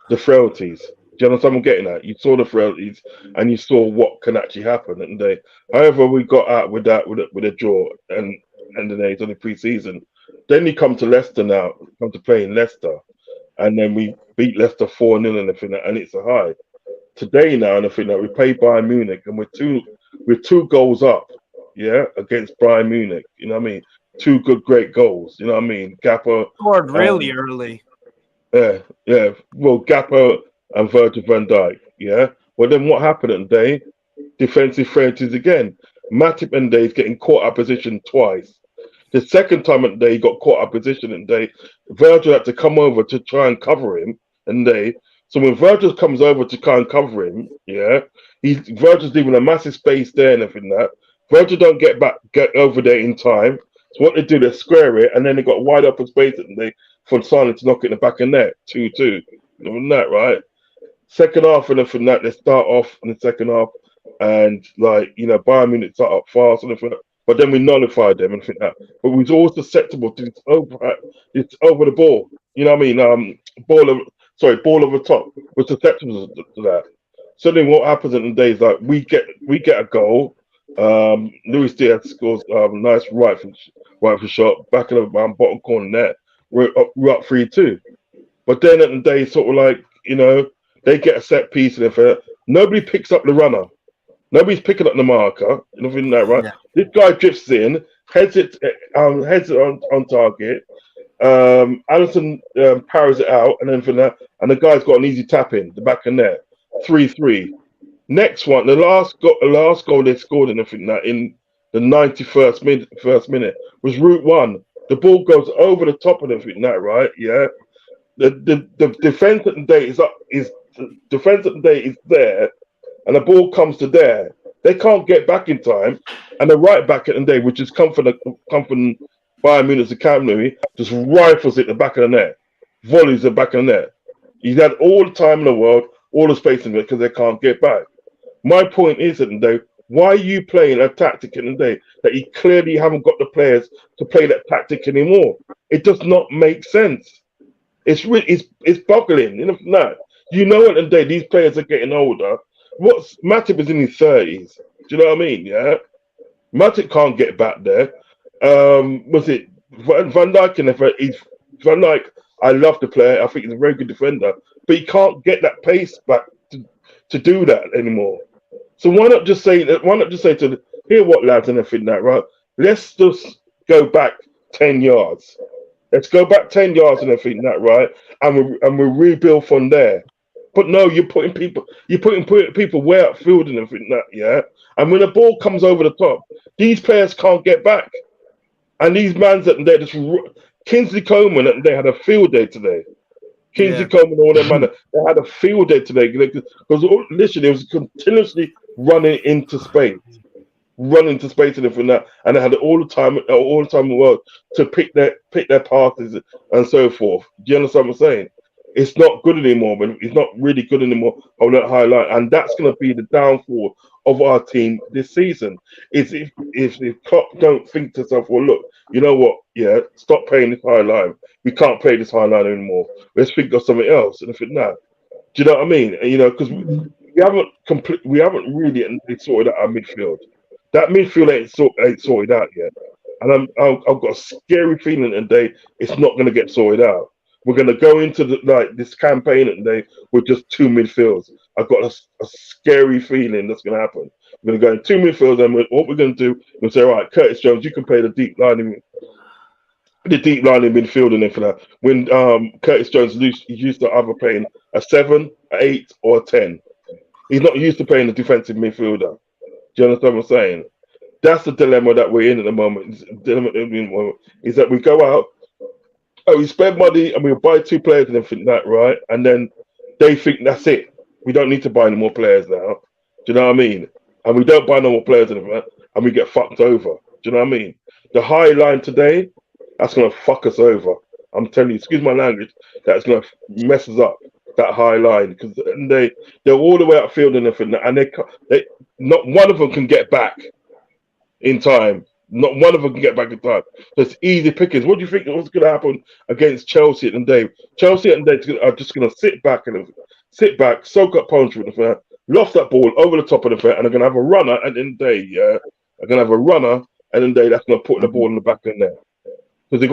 the frailties. Do you understand what I'm getting at? You saw the frailties and you saw what can actually happen at the day. However, we got out with a draw and then it's only pre-season. Then you come to Leicester now, come to play in Leicester, and then we beat Leicester 4-0 and everything, and it's a high. Today now and everything that we play Bayern Munich and we're 2 goals up, yeah, against Bayern Munich. You know what I mean? 2 great goals. You know what I mean? Gakpo scored really early. Yeah. Well, Gakpo and Virgil van Dijk, yeah. Well, then what happened at the day? Defensive frailties again. Matip and Day is getting caught out position twice. The second time at the day, he got caught out position and day. Virgil had to come over to try and cover him and day. So when Virgil comes over to try and cover him, yeah, Virgil's leaving a massive space there and everything that. Virgil don't get over there in time. So what they do, they square it, and then they got wide open space and they for Sane to knock it in the back of net, 2-2. Isn't that right? Second half and everything that they start off in the second half, and like you know, Bayern Munich start up fast and everything. But then we nullified them and think that. But we was always susceptible to this over the ball. You know what I mean? Ball over top. We're susceptible to that. So then what happens in the day is like we get a goal, Luis Diaz scores nice right for shot, back of the bottom corner net. We're up 3-2. But then at the day, sort of like, they get a set piece and everything. Nobody picks up the runner. Nobody's picking up the marker. Nothing like that, right? Yeah. This guy drifts in, heads it on target. Allison powers it out and everything like that, and the guy's got an easy tap in the back of net. 3-3. Next one, the last goal they scored in everything that in the 91st minute was route one. The ball goes over the top of everything that, right? Yeah. The defense at the day is there, and the ball comes to there. They can't get back in time, and the right back at the day, which is come from Bayern Munich's academy, just rifles it the back of the net, volleys the back of the net. He's had all the time in the world, all the space in it because they can't get back. My point is at the day, why are you playing a tactic in the day that you clearly haven't got the players to play that tactic anymore? It does not make sense. It's boggling. At the day these players are getting older. Matip is in his 30s. Do you know what I mean? Yeah, Matip can't get back there. Was it Van Dijk? Van Dijk, I love the player. I think he's a very good defender, but he can't get that pace back to do that anymore. So why not just say that? Why not just say to here, what lads and everything that, right? Let's just go back 10 yards. Let's go back 10 yards and everything that, right? And we rebuild from there. But no, you're putting people way upfield and everything that, yeah. And when the ball comes over the top, these players can't get back. And these mans that they just Kingsley Coman, they had a field day today. Kingsley Coman, all them man, they had a field day today because literally it was continuously running into space and everything that, and they had all the time in the world to pick their passes and so forth. Do you understand what I'm saying? It's not good anymore, but it's not really good anymore on that high line, and that's going to be the downfall of our team this season. Is if Klopp don't think to himself, well, look, you know what? Yeah, stop playing this high line. We can't play this high line anymore. Let's think of something else. And I think that, do you know what I mean? And, because we haven't really sorted out our midfield. That midfield ain't sorted out yet, and I've got a scary feeling today it's not going to get sorted out. We're going to go into this campaign today with just two midfields. I've got a scary feeling that's going to happen. We're going to go in two midfields, and what we're going to do is say, all right, Curtis Jones, you can play the deep line midfield and for that. When Curtis Jones used to either playing a 7, 8, or a 10. He's not used to playing the defensive midfielder. Do you understand what I'm saying? That's the dilemma that we're in at the moment. Is that we go out, we spend money and we buy two players and everything that, right? And then they think that's it. We don't need to buy any more players now. Do you know what I mean? And we don't buy no more players and everything, and we get fucked over. Do you know what I mean? The high line today, that's going to fuck us over. I'm telling you, excuse my language, that's going to mess us up, that high line. Because they're all the way upfield and everything, and they not one of them can get back in time. Not one of them can get back in time. So it's easy pickings. What do you think what's going to happen against Chelsea at the day? Chelsea at the day are just going to sit back, soak up punishment, loft that ball over the top of the fair, and they're going to have a runner at the end of the day. Yeah, they're going to have a runner at the end of the day that's going to put the ball in the back of there. Because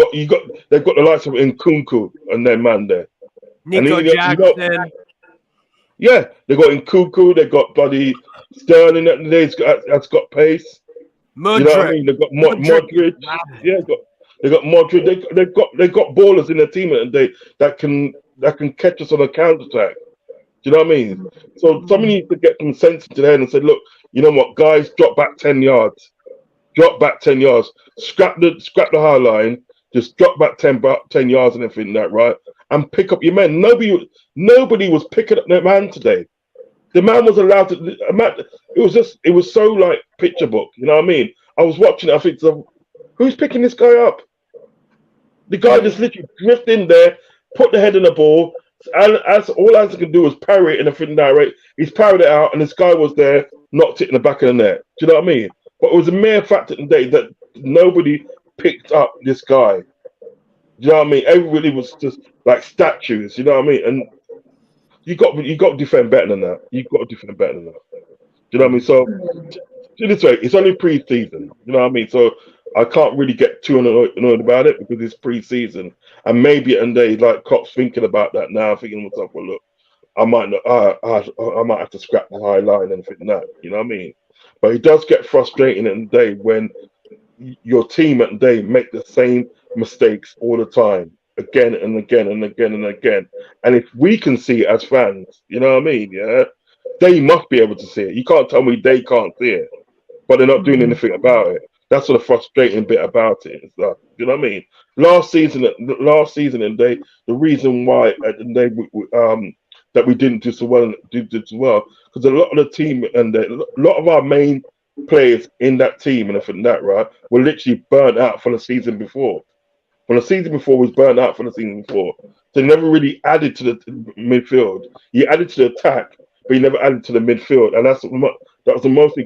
they've got the likes of Nkunku and their man there. Nico Jackson. Yeah, they got Nkunku. They got Buddy Sterling at the day. That's got pace. Modric. You know what I mean? They got Modric. Yeah, they got Modric. They got ballers in their team at the day that can catch us on a counter attack. Do you know what I mean? So somebody needs to get some sense into their head and say, look, you know what, guys, drop back 10 yards. Drop back 10 yards. Scrap the high line. Just drop back 10 yards and everything that, right? And pick up your men. Nobody was picking up their man today. The man was allowed to. It was so like picture book. You know what I mean? I was watching it. I think, who's picking this guy up? The guy just literally drifted in there, put the head in the ball, and all I can do was parry it in a different direction. He's parried it out, and this guy was there, knocked it in the back of the net. Do you know what I mean? But it was a mere fact today that nobody picked up this guy. Do you know what I mean? Everybody was just like statues. You know what I mean? And you got to defend better than that. You've got to defend better than that. Do you know what I mean? So this way, it's only pre-season. You know what I mean? So I can't really get too annoyed about it because it's pre-season, and maybe and they like cops thinking about that now, thinking to myself, well, look, I might not, I might have to scrap the high line and think that. You know what I mean? But it does get frustrating at the day when your team at the day make the same mistakes all the time, again and again and again and again. And if we can see it as fans, you know what I mean? Yeah, they must be able to see it. You can't tell me they can't see it, but they're not doing anything about it. That's the frustrating bit about it. And stuff. You know what I mean? Last season, and the reason why that we didn't do so well, because a lot of the team and a lot of our main players in that team and everything that right were literally burnt out for the season before. When the season before was burnt out for the season before, so never really added to the midfield. You added to the attack, but you never added to the midfield, and that was the most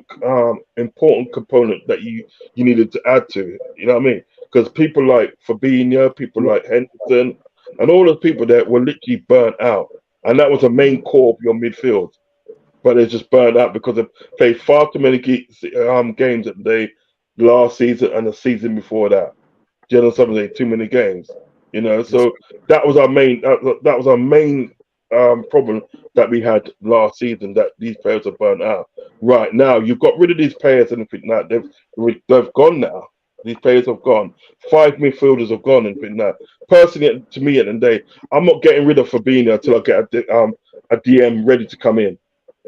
important component that you needed to add to it. You know what I mean? Because people like Fabinho, people like Henderson, and all those people there were literally burnt out, and that was the main core of your midfield. But they're just burnt out because they played far too many games that they last season and the season before that. Do you know something? Too many games. You know, so that was our main problem that we had last season. That these players are burnt out. Right now, you've got rid of these players and think that they've gone now. These players have gone. 5 midfielders have gone and think that. Personally, to me, at the end of the day, I'm not getting rid of Fabinho until I get a DM ready to come in.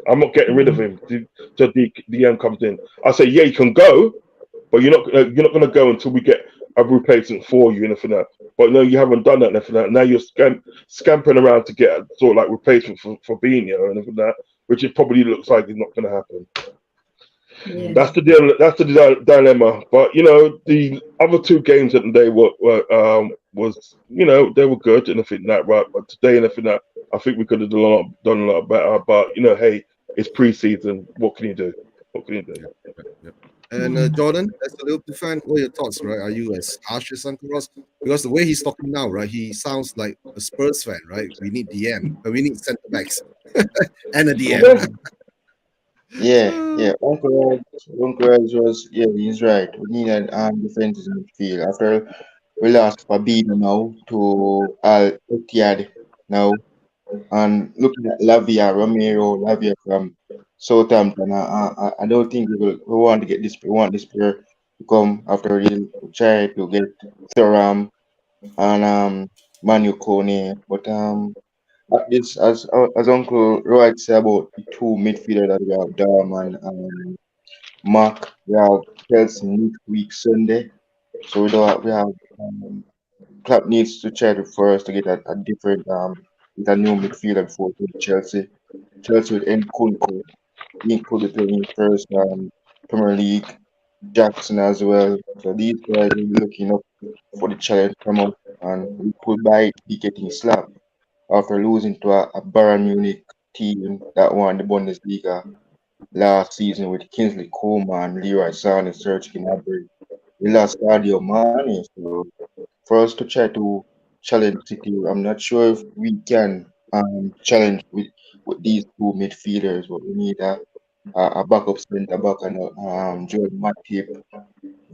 I'm not getting rid of him till the DM comes in. I say, yeah, you can go, but you're not going to go until we get a replacement for you and everything like that. But no, you haven't done that and everything like that. Now you're scampering around to get a sort of like replacement for Fabinho and everything like that, which it probably looks like is not going to happen. Yeah. That's the deal. That's the dilemma. But you know, the other 2 games that they was they were good and everything like that, right? But today and everything that I think we could have done a lot better. But you know, hey, it's pre-season. What can you do? What can you do? Yeah. And Jordan, as a Liverpool fan, what are your thoughts, right? Are you as harsh as Uncle Ross? Because the way he's talking now, right, he sounds like a Spurs fan, right? We need DM, but we need centre backs and a DM. Yeah. Uncle Raj was, yeah, he's right. We need an defensive midfield. After we lost Fabinho now to Al Ittihad now, and looking at Lavia from Southampton, I don't think we want to get this. We want this player to come after we try to get Thuram and Manu Kone, but this as Uncle Roy said about the 2 midfielders that we have, Dam and Mark. We have Chelsea next week Sunday, so we have Klopp needs to try to for us to get a different with a new midfielder before to Chelsea. Chelsea with Nkunku. He could be playing first Premier League. Jackson as well. So these guys will be looking up for the challenge come up, and we could be getting slapped after losing to a Bayern Munich team that won the Bundesliga last season with Kingsley Coman, Leroy Sané, Serge Gnabry. We lost Sadio Mane, so for us to try to challenge City, I'm not sure if we can challenge with these 2 midfielders, but we need a backup centre back and Joel Matip.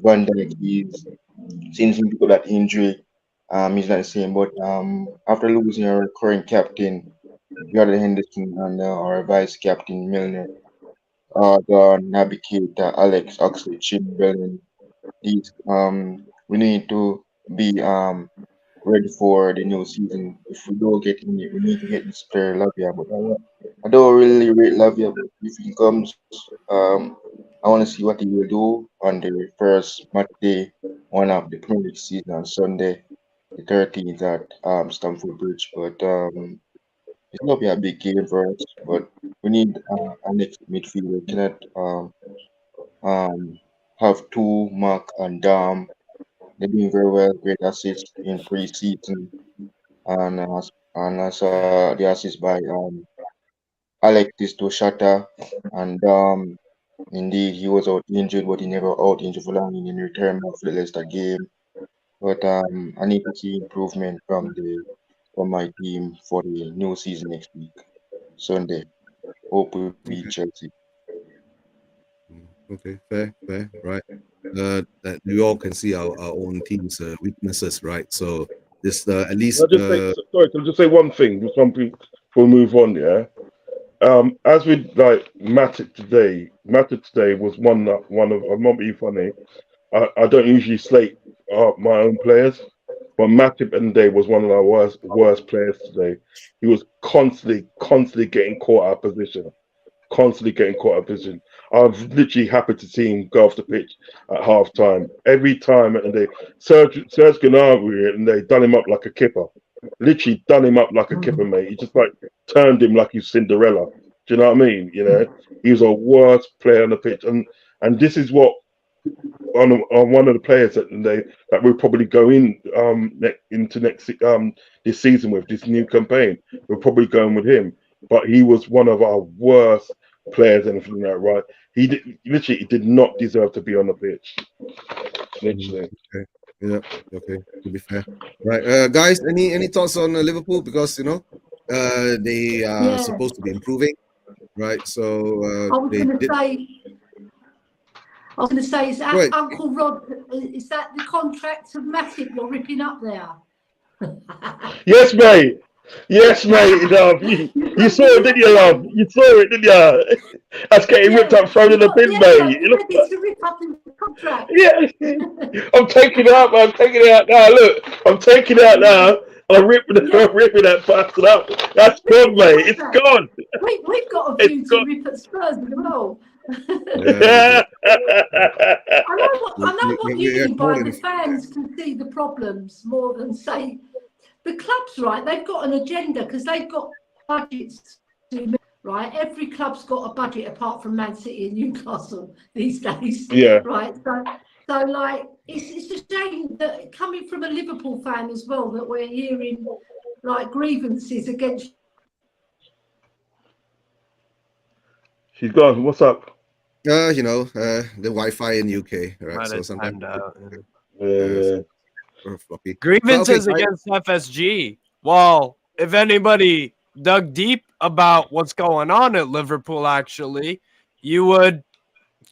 Van Dijk is since he got that injury, he's not the same. But after losing our current captain, Jordan Henderson, and our vice captain Milner, the navigator Alex Oxlade-Chamberlain, these we need to be ready for the new season. If we don't get in it, we need to get this player Lavia. But I don't really rate Lavia, but if he comes, I want to see what he will do on the first match day, one of the Premier League season on Sunday, the 13th at Stamford Bridge. But it's not be a big game for us. But we need a next midfielder. We cannot um, have 2 Mark and Dam. They're doing very well, great assist in pre-season, and as the assist by Alexis to Shatter, and indeed he was out injured, but he never out injured for long in return of the Leicester game. But I need to see improvement from my team for the new season next week, Sunday. Hope we beat Chelsea. Okay, fair, right. That we all can see our own team's weaknesses, right? So this at least Can I just say one thing before we move on, yeah? As with like Matic today was one of, I'm not being funny. I don't usually slate my own players, but Matip and Day was one of our worst players today. He was constantly getting caught out of position. I was literally happy to see him go off the pitch at half time. Every time, and they Serge Gnabry, and they done him up like a kipper. Literally done him up like a kipper, mate. He just like turned him like he's Cinderella. Do you know what I mean? You know, he was a worst player on the pitch, and this is what on one of the players that we'll probably go into next this season with this new campaign. We're probably going with him, but he was one of our worst players, anything like that, right? He did not deserve to be on the pitch. Literally. Okay. Yeah. Okay. To be fair, right, guys. Any thoughts on Liverpool? Because you know, they are supposed to be improving, right? So I was going to say, is that Uncle Rod? Is that the contract of Matip you're ripping up there? Yes, mate. Yes, mate. Love. You saw it, didn't you, love? You saw it, didn't you? That's getting ripped up, thrown in the bin, mate. You ready to rip up the contract? Yeah. I'm taking it out, man. I'm taking it out now. Look, I'm taking it out now. I'm ripping that bastard up. That's gone, mate. It's gone. We've got a few to rip at Spurs as well. Yeah. I know what you mean by the fans can see the problems more than say the club's right. They've got an agenda because they've got budgets to right. Every club's got a budget apart from Man City and Newcastle these days. Yeah. Right. So like it's a shame that coming from a Liverpool fan as well that we're hearing like grievances against. She's gone. What's up? You know, the Wi-Fi in UK, right? So sometimes floppy. Grievances against FSG. Well, if anybody dug deep about what's going on at Liverpool, actually, you would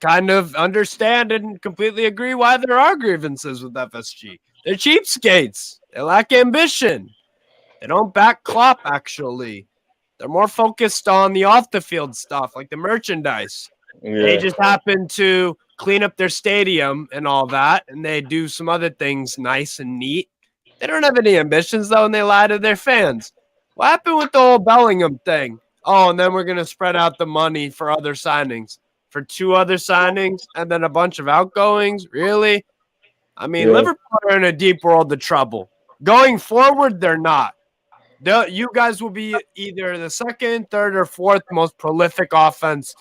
kind of understand and completely agree why there are grievances with FSG. They're cheapskates. They lack ambition. They don't back Klopp, actually. They're more focused on the off-the-field stuff, like the merchandise. Yeah. They just happen to clean up their stadium and all that, and they do some other things nice and neat. They don't have any ambitions, though, and they lie to their fans. What happened with the whole Bellingham thing? Oh, and then we're going to spread out the money for other signings. For 2 other signings and then a bunch of outgoings? Really? I mean, Liverpool are in a deep world of trouble. Going forward, they're not. You guys will be either the 2nd, 3rd, or 4th most prolific offense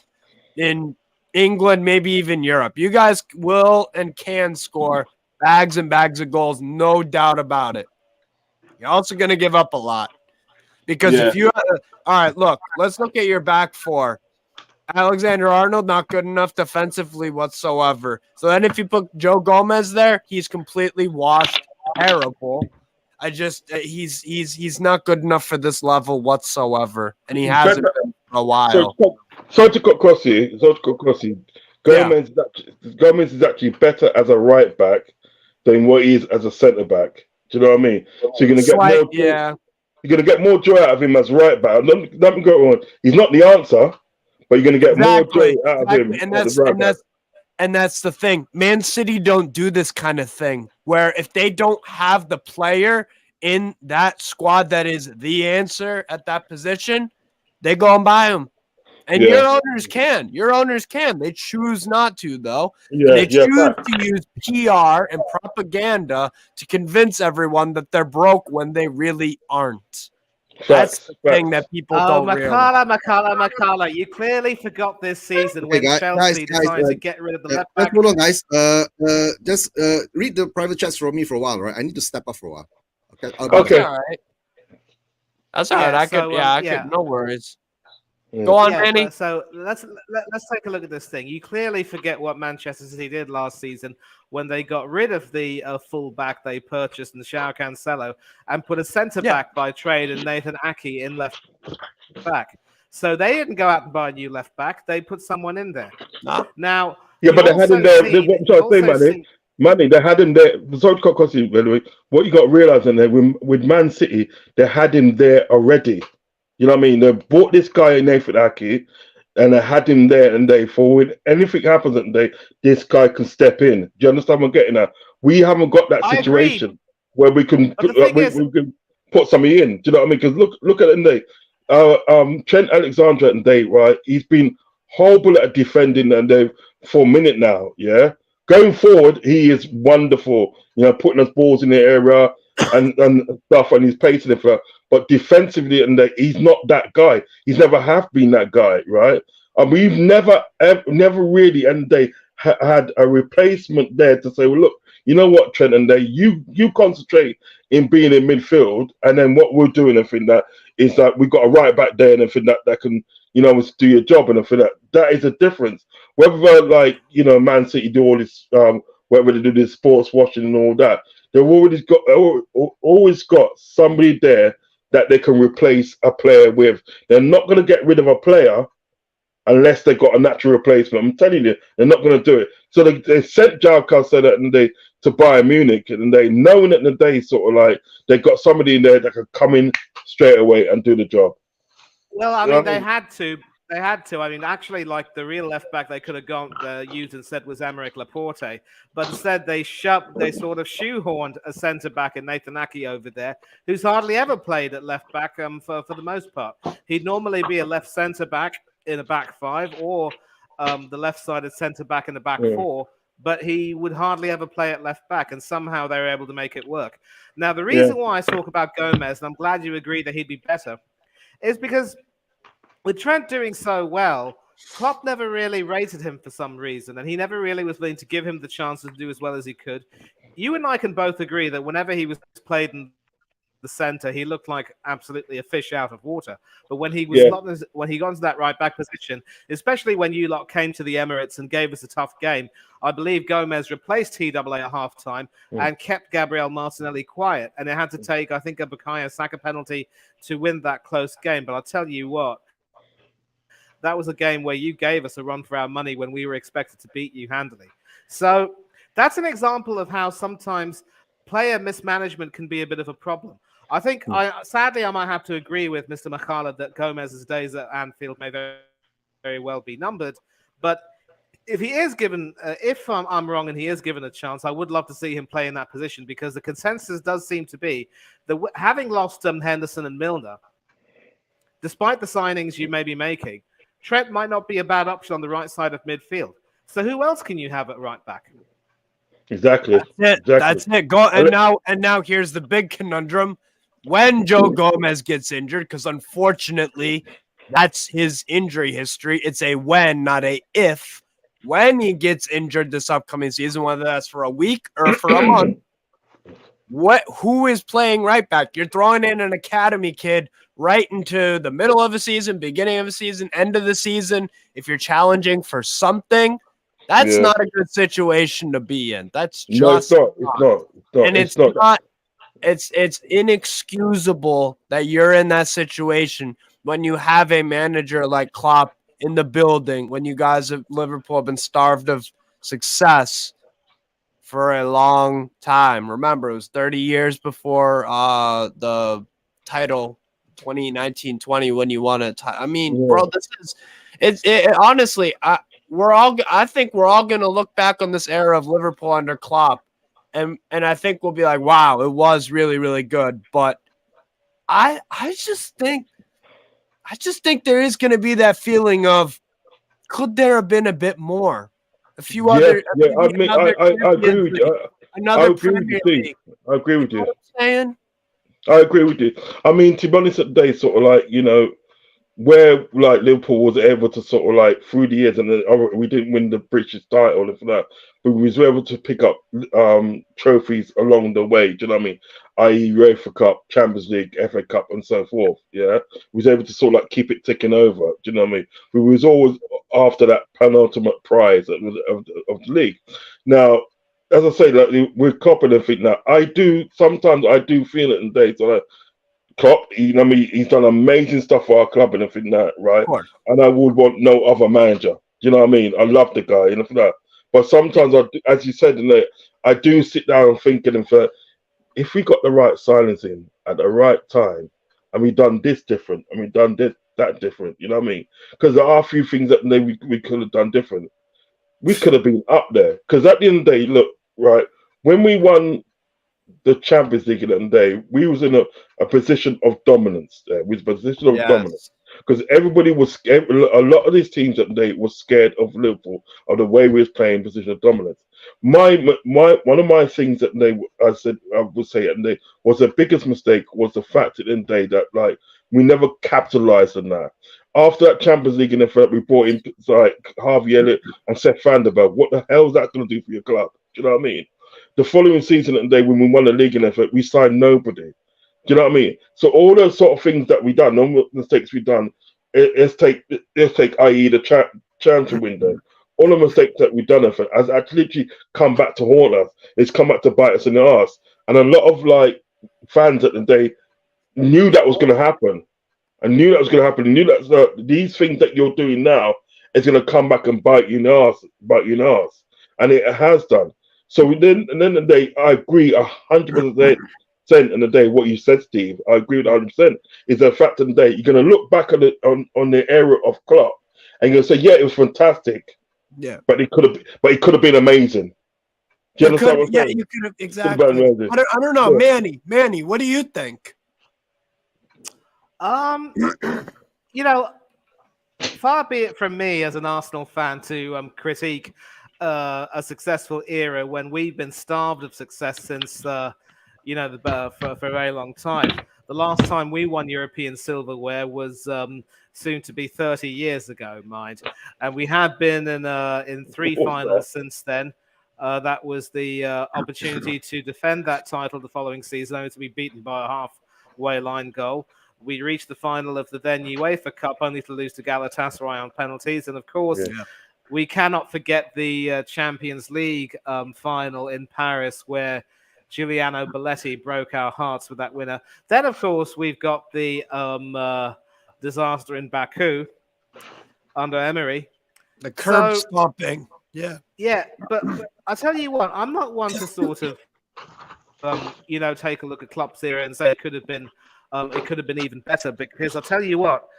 in England, maybe even Europe. You guys will and can score bags and bags of goals, no doubt about it. You're also going to give up a lot. Because if you – all right, look, let's look at your back four. Alexander-Arnold, not good enough defensively whatsoever. So then if you put Joe Gomez there, he's completely washed, terrible. He's not good enough for this level whatsoever, and he hasn't been for a while. So to cut across you, Gomez is actually better as a right back than what he is as a centre back. Do you know what I mean? So you're gonna get more. You're gonna get more joy out of him as right back. Let me go on. He's not the answer, but you're gonna get more joy out of him. And that's the thing. Man City don't do this kind of thing where if they don't have the player in that squad that is the answer at that position, they go and buy him. And your owners can. Your owners can. They choose not to, though. They choose to use PR and propaganda to convince everyone that they're broke when they really aren't. That's the thing that people don't realize. Makala, you clearly forgot this season when Chelsea decided to get rid of the left back. Hold on, guys. Just read the private chats for me for a while, right? I need to step up for a while. Okay. Okay. All right. That's all right. I could. No worries. Go on, Manny. So let's take a look at this thing. You clearly forget what Manchester City did last season when they got rid of the full back they purchased in João Cancelo and put a centre back by trade and Nathan Ake in left back. So they didn't go out and buy a new left back. They put someone in there. Now, Yeah, You but they had also him there. see- What I'm trying to say, you also Manny, Manny, they had him there. Sorry to cut across you, by the way. What you got to realize in there with Man City, they had him there already. You know what I mean? They bought this guy Nathan Ake, and they had him there, and they for when anything happens, and this guy can step in. Do you understand what I'm getting at? We haven't got that I agree. situation where we can But the thing is- we can put somebody in. Do you know what I mean? Because look at it, and Trent Alexander and they right. He's been horrible at defending, and they for a minute now. Yeah, going forward, he is wonderful. You know, putting us balls in the area and stuff, and he's pacing it for. But defensively, and he's not that guy. He's never have been that guy, right? And we've never really, and they had a replacement there to say, well, look, you know what, Trent, and you concentrate in being in midfield, and then what we're doing, I think that is that we've got a right back there, and I think that can, you know, do your job, and I think that is a difference. Whether like, you know, Man City do all this, whether they do this sports washing and all that, they've always got somebody there that they can replace a player with. They're not going to get rid of a player unless they got a natural replacement. I'm telling you, they're not going to do it. So they sent João Cancelo to Bayern Munich, and they knowing that they sort of like they got somebody in there that could come in straight away and do the job. Well, I You know mean, what I they mean? had to. They had to. I mean, actually, like the real left back they could have gone used instead was Emerick Laporte, but instead they sort of shoehorned a centre back in Nathan Ake over there, who's hardly ever played at left back for the most part. He'd normally be a left centre back in a back five, or the left-sided centre back in the back four, but he would hardly ever play at left back, and somehow they were able to make it work. Now, the reason why I talk about Gomez, and I'm glad you agree that he'd be better, is because with Trent doing so well, Klopp never really rated him for some reason, and he never really was willing to give him the chance to do as well as he could. You and I can both agree that whenever he was played in the center, he looked like absolutely a fish out of water. But when he was when he got into that right back position, especially when you lot came to the Emirates and gave us a tough game, I believe Gomez replaced TAA at halftime and kept Gabriel Martinelli quiet. And it had to take, I think, a Bukayo Saka penalty to win that close game. But I'll tell you what, that was a game where you gave us a run for our money when we were expected to beat you handily. So that's an example of how sometimes player mismanagement can be a bit of a problem. I think, sadly, I might have to agree with Mr. Makhala that Gomez's days at Anfield may very, very well be numbered. But if he is given, if I'm wrong and he is given a chance, I would love to see him play in that position, because the consensus does seem to be that having lost Henderson and Milner, despite the signings you may be making, Trent might not be a bad option on the right side of midfield. So who else can you have at right back? Exactly. That's it. Go and now here's the big conundrum. When Joe Gomez gets injured, because unfortunately that's his injury history. It's a when, not a if. When he gets injured this upcoming season, whether that's for a week or for a month, who is playing right back? You're throwing in an academy kid right into the middle of a season, beginning of a season, end of the season. If you're challenging for something, that's not a good situation to be in. That's just it's inexcusable that you're in that situation when you have a manager like Klopp in the building, when you guys at Liverpool have been starved of success for a long time. Remember, it was 30 years before the title 2019-20 when you won it. I mean, bro, this is honestly, I think we're all going to look back on this era of Liverpool under Klopp, and I think we'll be like, wow, it was really, really good. But I just think there is going to be that feeling of, could there have been a bit more? A few other. I agree with you. Another Premier League. I agree with you. You know what I'm saying? I agree with you. I mean, to be honest, they sort of like, you know, where like Liverpool was able to sort of like through the years, and we didn't win the British title and for that, but we was able to pick up trophies along the way. Do you know what I mean? I.e., UEFA Cup, Champions League, FA Cup, and so forth. Yeah, we was able to sort of like keep it ticking over. Do you know what I mean? We was always after that penultimate prize of the league. Now, as I say, like with Klopp and everything, now sometimes I do feel it in days like Klopp, you know what I mean, he's done amazing stuff for our club and everything that, right? And I would want no other manager. Do you know what I mean? I love the guy and everything that. But sometimes, as you said, I do sit down thinking, if we got the right silencing at the right time, and we done this different, and we done that different, you know what I mean? Because there are a few things that we could have done different. We could have been up there. Because at the end of the day, look, right, when we won the Champions League at the end of the day, we was in a position of dominance there. We was a position of dominance. Because everybody was scared. A lot of these teams that day was scared of Liverpool, of the way we was playing position of dominance. One of my things that I would say at the day was the biggest mistake was the fact at the end of the day that like we never capitalized on that. After that Champions League in the third, we brought in like Harvey Elliott and Seth Vanderberg. What the hell is that going to do for your club? Do you know what I mean? The following season at the day when we won the league in effort, we signed nobody. Do you know what I mean? So all those sort of things that we done, all the mistakes we done, let's take, i.e. the transfer window. All the mistakes that we've done has actually literally come back to haunt us. It's come back to bite us in the arse. And a lot of like fans at the day knew that was going to happen. And knew that was going to happen. And knew that these things that you're doing now is going to come back and bite you in the arse. And it has done. So then the day, I agree 100%. In the day, what you said, Steve, I agree with 100%. Is the fact of the day you're going to look back on the era of Klopp, and you're going to say, yeah, it was fantastic. Yeah, but it could have been amazing. Do you understand what I'm saying? You could have exactly. I don't know, yeah. Manny, what do you think? You know, far be it from me as an Arsenal fan to critique a successful era when we've been starved of success since. For a very long time. The last time we won European silverware was soon to be 30 years ago, mind. And we have been in 3 finals since then. That was the opportunity to defend that title the following season, only to be beaten by a halfway line goal. We reached the final of the then UEFA Cup, only to lose to Galatasaray on penalties. And of course, we cannot forget the Champions League final in Paris, where Giuliano Belletti broke our hearts with that winner. Then, of course, we've got the disaster in Baku under Emery. The curb stomping. Yeah. Yeah, but I tell you what, I'm not one to sort of, take a look at Klopp's era and say it could have been even better. Because I'll tell you what,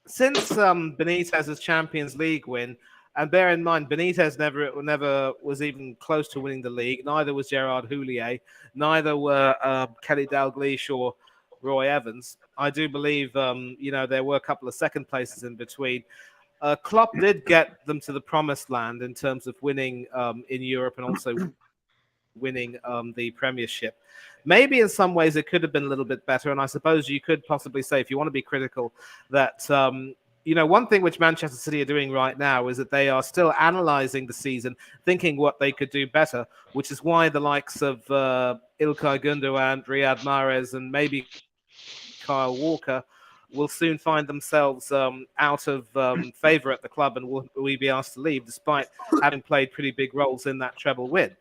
since Benitez's Champions League win, and bear in mind, Benitez never was even close to winning the league. Neither was Gerard Houllier. Neither were Kelly Dalglish or Roy Evans. I do believe, there were a couple of second places in between. Klopp did get them to the promised land in terms of winning in Europe and also winning the Premiership. Maybe in some ways it could have been a little bit better. And I suppose you could possibly say, if you want to be critical, that... one thing which Manchester City are doing right now is that they are still analysing the season, thinking what they could do better, which is why the likes of Ilkay Gundogan, Riyad Mahrez, and maybe Kyle Walker will soon find themselves out of favour at the club and will be asked to leave, despite having played pretty big roles in that treble win.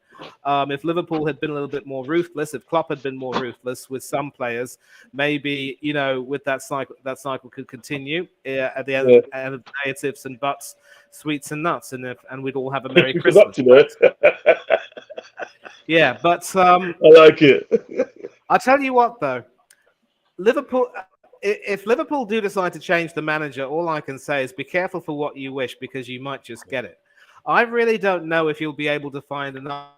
If Liverpool had been a little bit more ruthless, if Klopp had been more ruthless with some players, maybe with that cycle could continue. At the end of the day, it's ifs and buts, sweets and nuts, and we'd all have a Merry Christmas. Yeah, but I like it. I tell you what, though, Liverpool. If Liverpool do decide to change the manager, all I can say is be careful for what you wish, because you might just get it. I really don't know if you'll be able to find another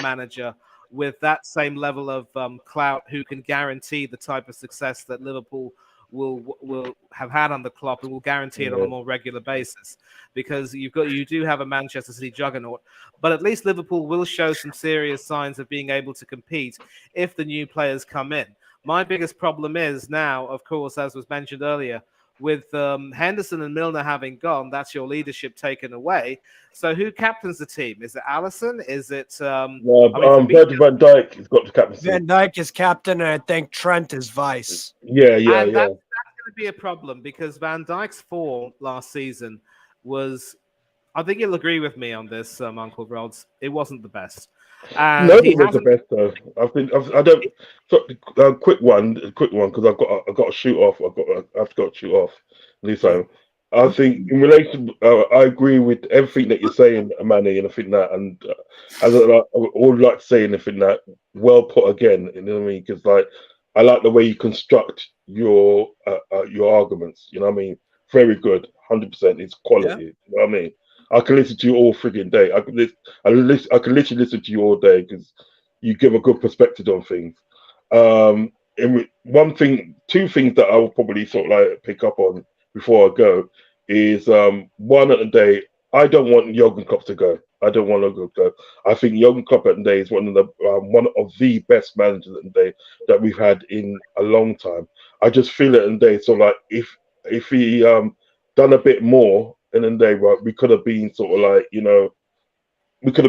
manager with that same level of clout who can guarantee the type of success that Liverpool will have had under Klopp, and will guarantee it on a more regular basis, because you do have a Manchester City juggernaut, but at least Liverpool will show some serious signs of being able to compete if the new players come in. My biggest problem is now, of course, as was mentioned earlier, with Henderson and Milner having gone, that's your leadership taken away. So who captains the team? Is it Alisson? Is it... Virgil van Dijk has got to captain. Van Dijk is captain, and I think Trent is vice. Yeah. That's going to be a problem, because Van Dijk's form last season was... I think you'll agree with me on this, Uncle Rods. It wasn't the best. Nobody was the best, though. Quick one, because I've got to shoot off. I've got to shoot off. At least I think in relation, I agree with everything that you're saying, Manny, and I think that, and as I would like to say, and I think that well put again. You know what I mean? Because like, I like the way you construct your arguments. You know what I mean? Very good, 100%. It's quality. You know what I mean? I can listen to you all frigging day. I can literally listen to you all day because you give a good perspective on things. And two things that I will probably sort of like pick up on before I go is one at the day. I don't want Jurgen Klopp to go. I don't want to go. I think Jurgen Klopp at the day is one of the best managers at the day that we've had in a long time. I just feel it in the day. So like if he done a bit more in the day, right, we could have been sort of like, you know, we could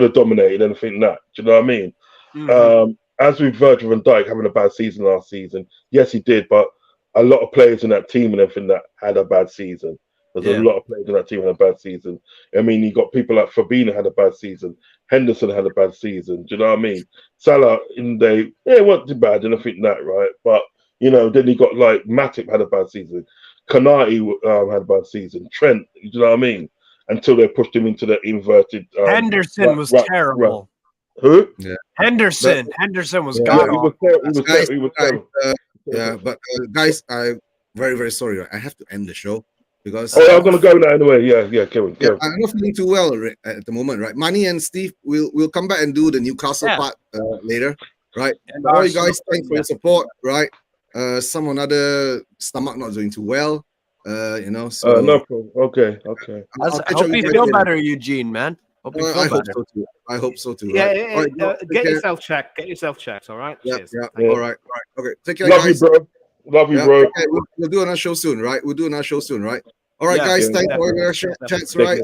have dominated anything that. Do you know what I mean? Mm-hmm. As with Virgil van Dijk having a bad season last season, yes, he did, but a lot of players in that team and everything that had a bad season. There's a lot of players in that team had a bad season. I mean, you got people like Fabinho had a bad season. Henderson had a bad season. Do you know what I mean? Salah in the day, it wasn't too bad, and I think that, right? But, you know, then you got like Matip had a bad season. Kanati had a bad season. Trent, do you know what I mean? Until they pushed him into the inverted. Henderson was terrible. Who? Yeah. Henderson was Yeah, god he was terrible. Yeah, but guys, I'm very, very sorry. I have to end the show because I'm gonna go now anyway. Yeah, Kevin. I'm not feeling too well at the moment, right? Manny and Steve will come back and do the Newcastle part later, right? And all you guys, thanks for your support, right? Some another stomach not doing too well, you know. So no problem. Okay. I hope you feel better, Eugene, man. Hope you feel better. I hope so too. Yeah, right? get yourself checked. Get yourself checked. All right. Yeah, Cheers. yeah. All right. Okay. Take care, Love guys. you, bro. Love you, bro. Okay, we'll do another show soon, right? All right, guys. Thanks for your chats, right?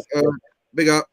Big up.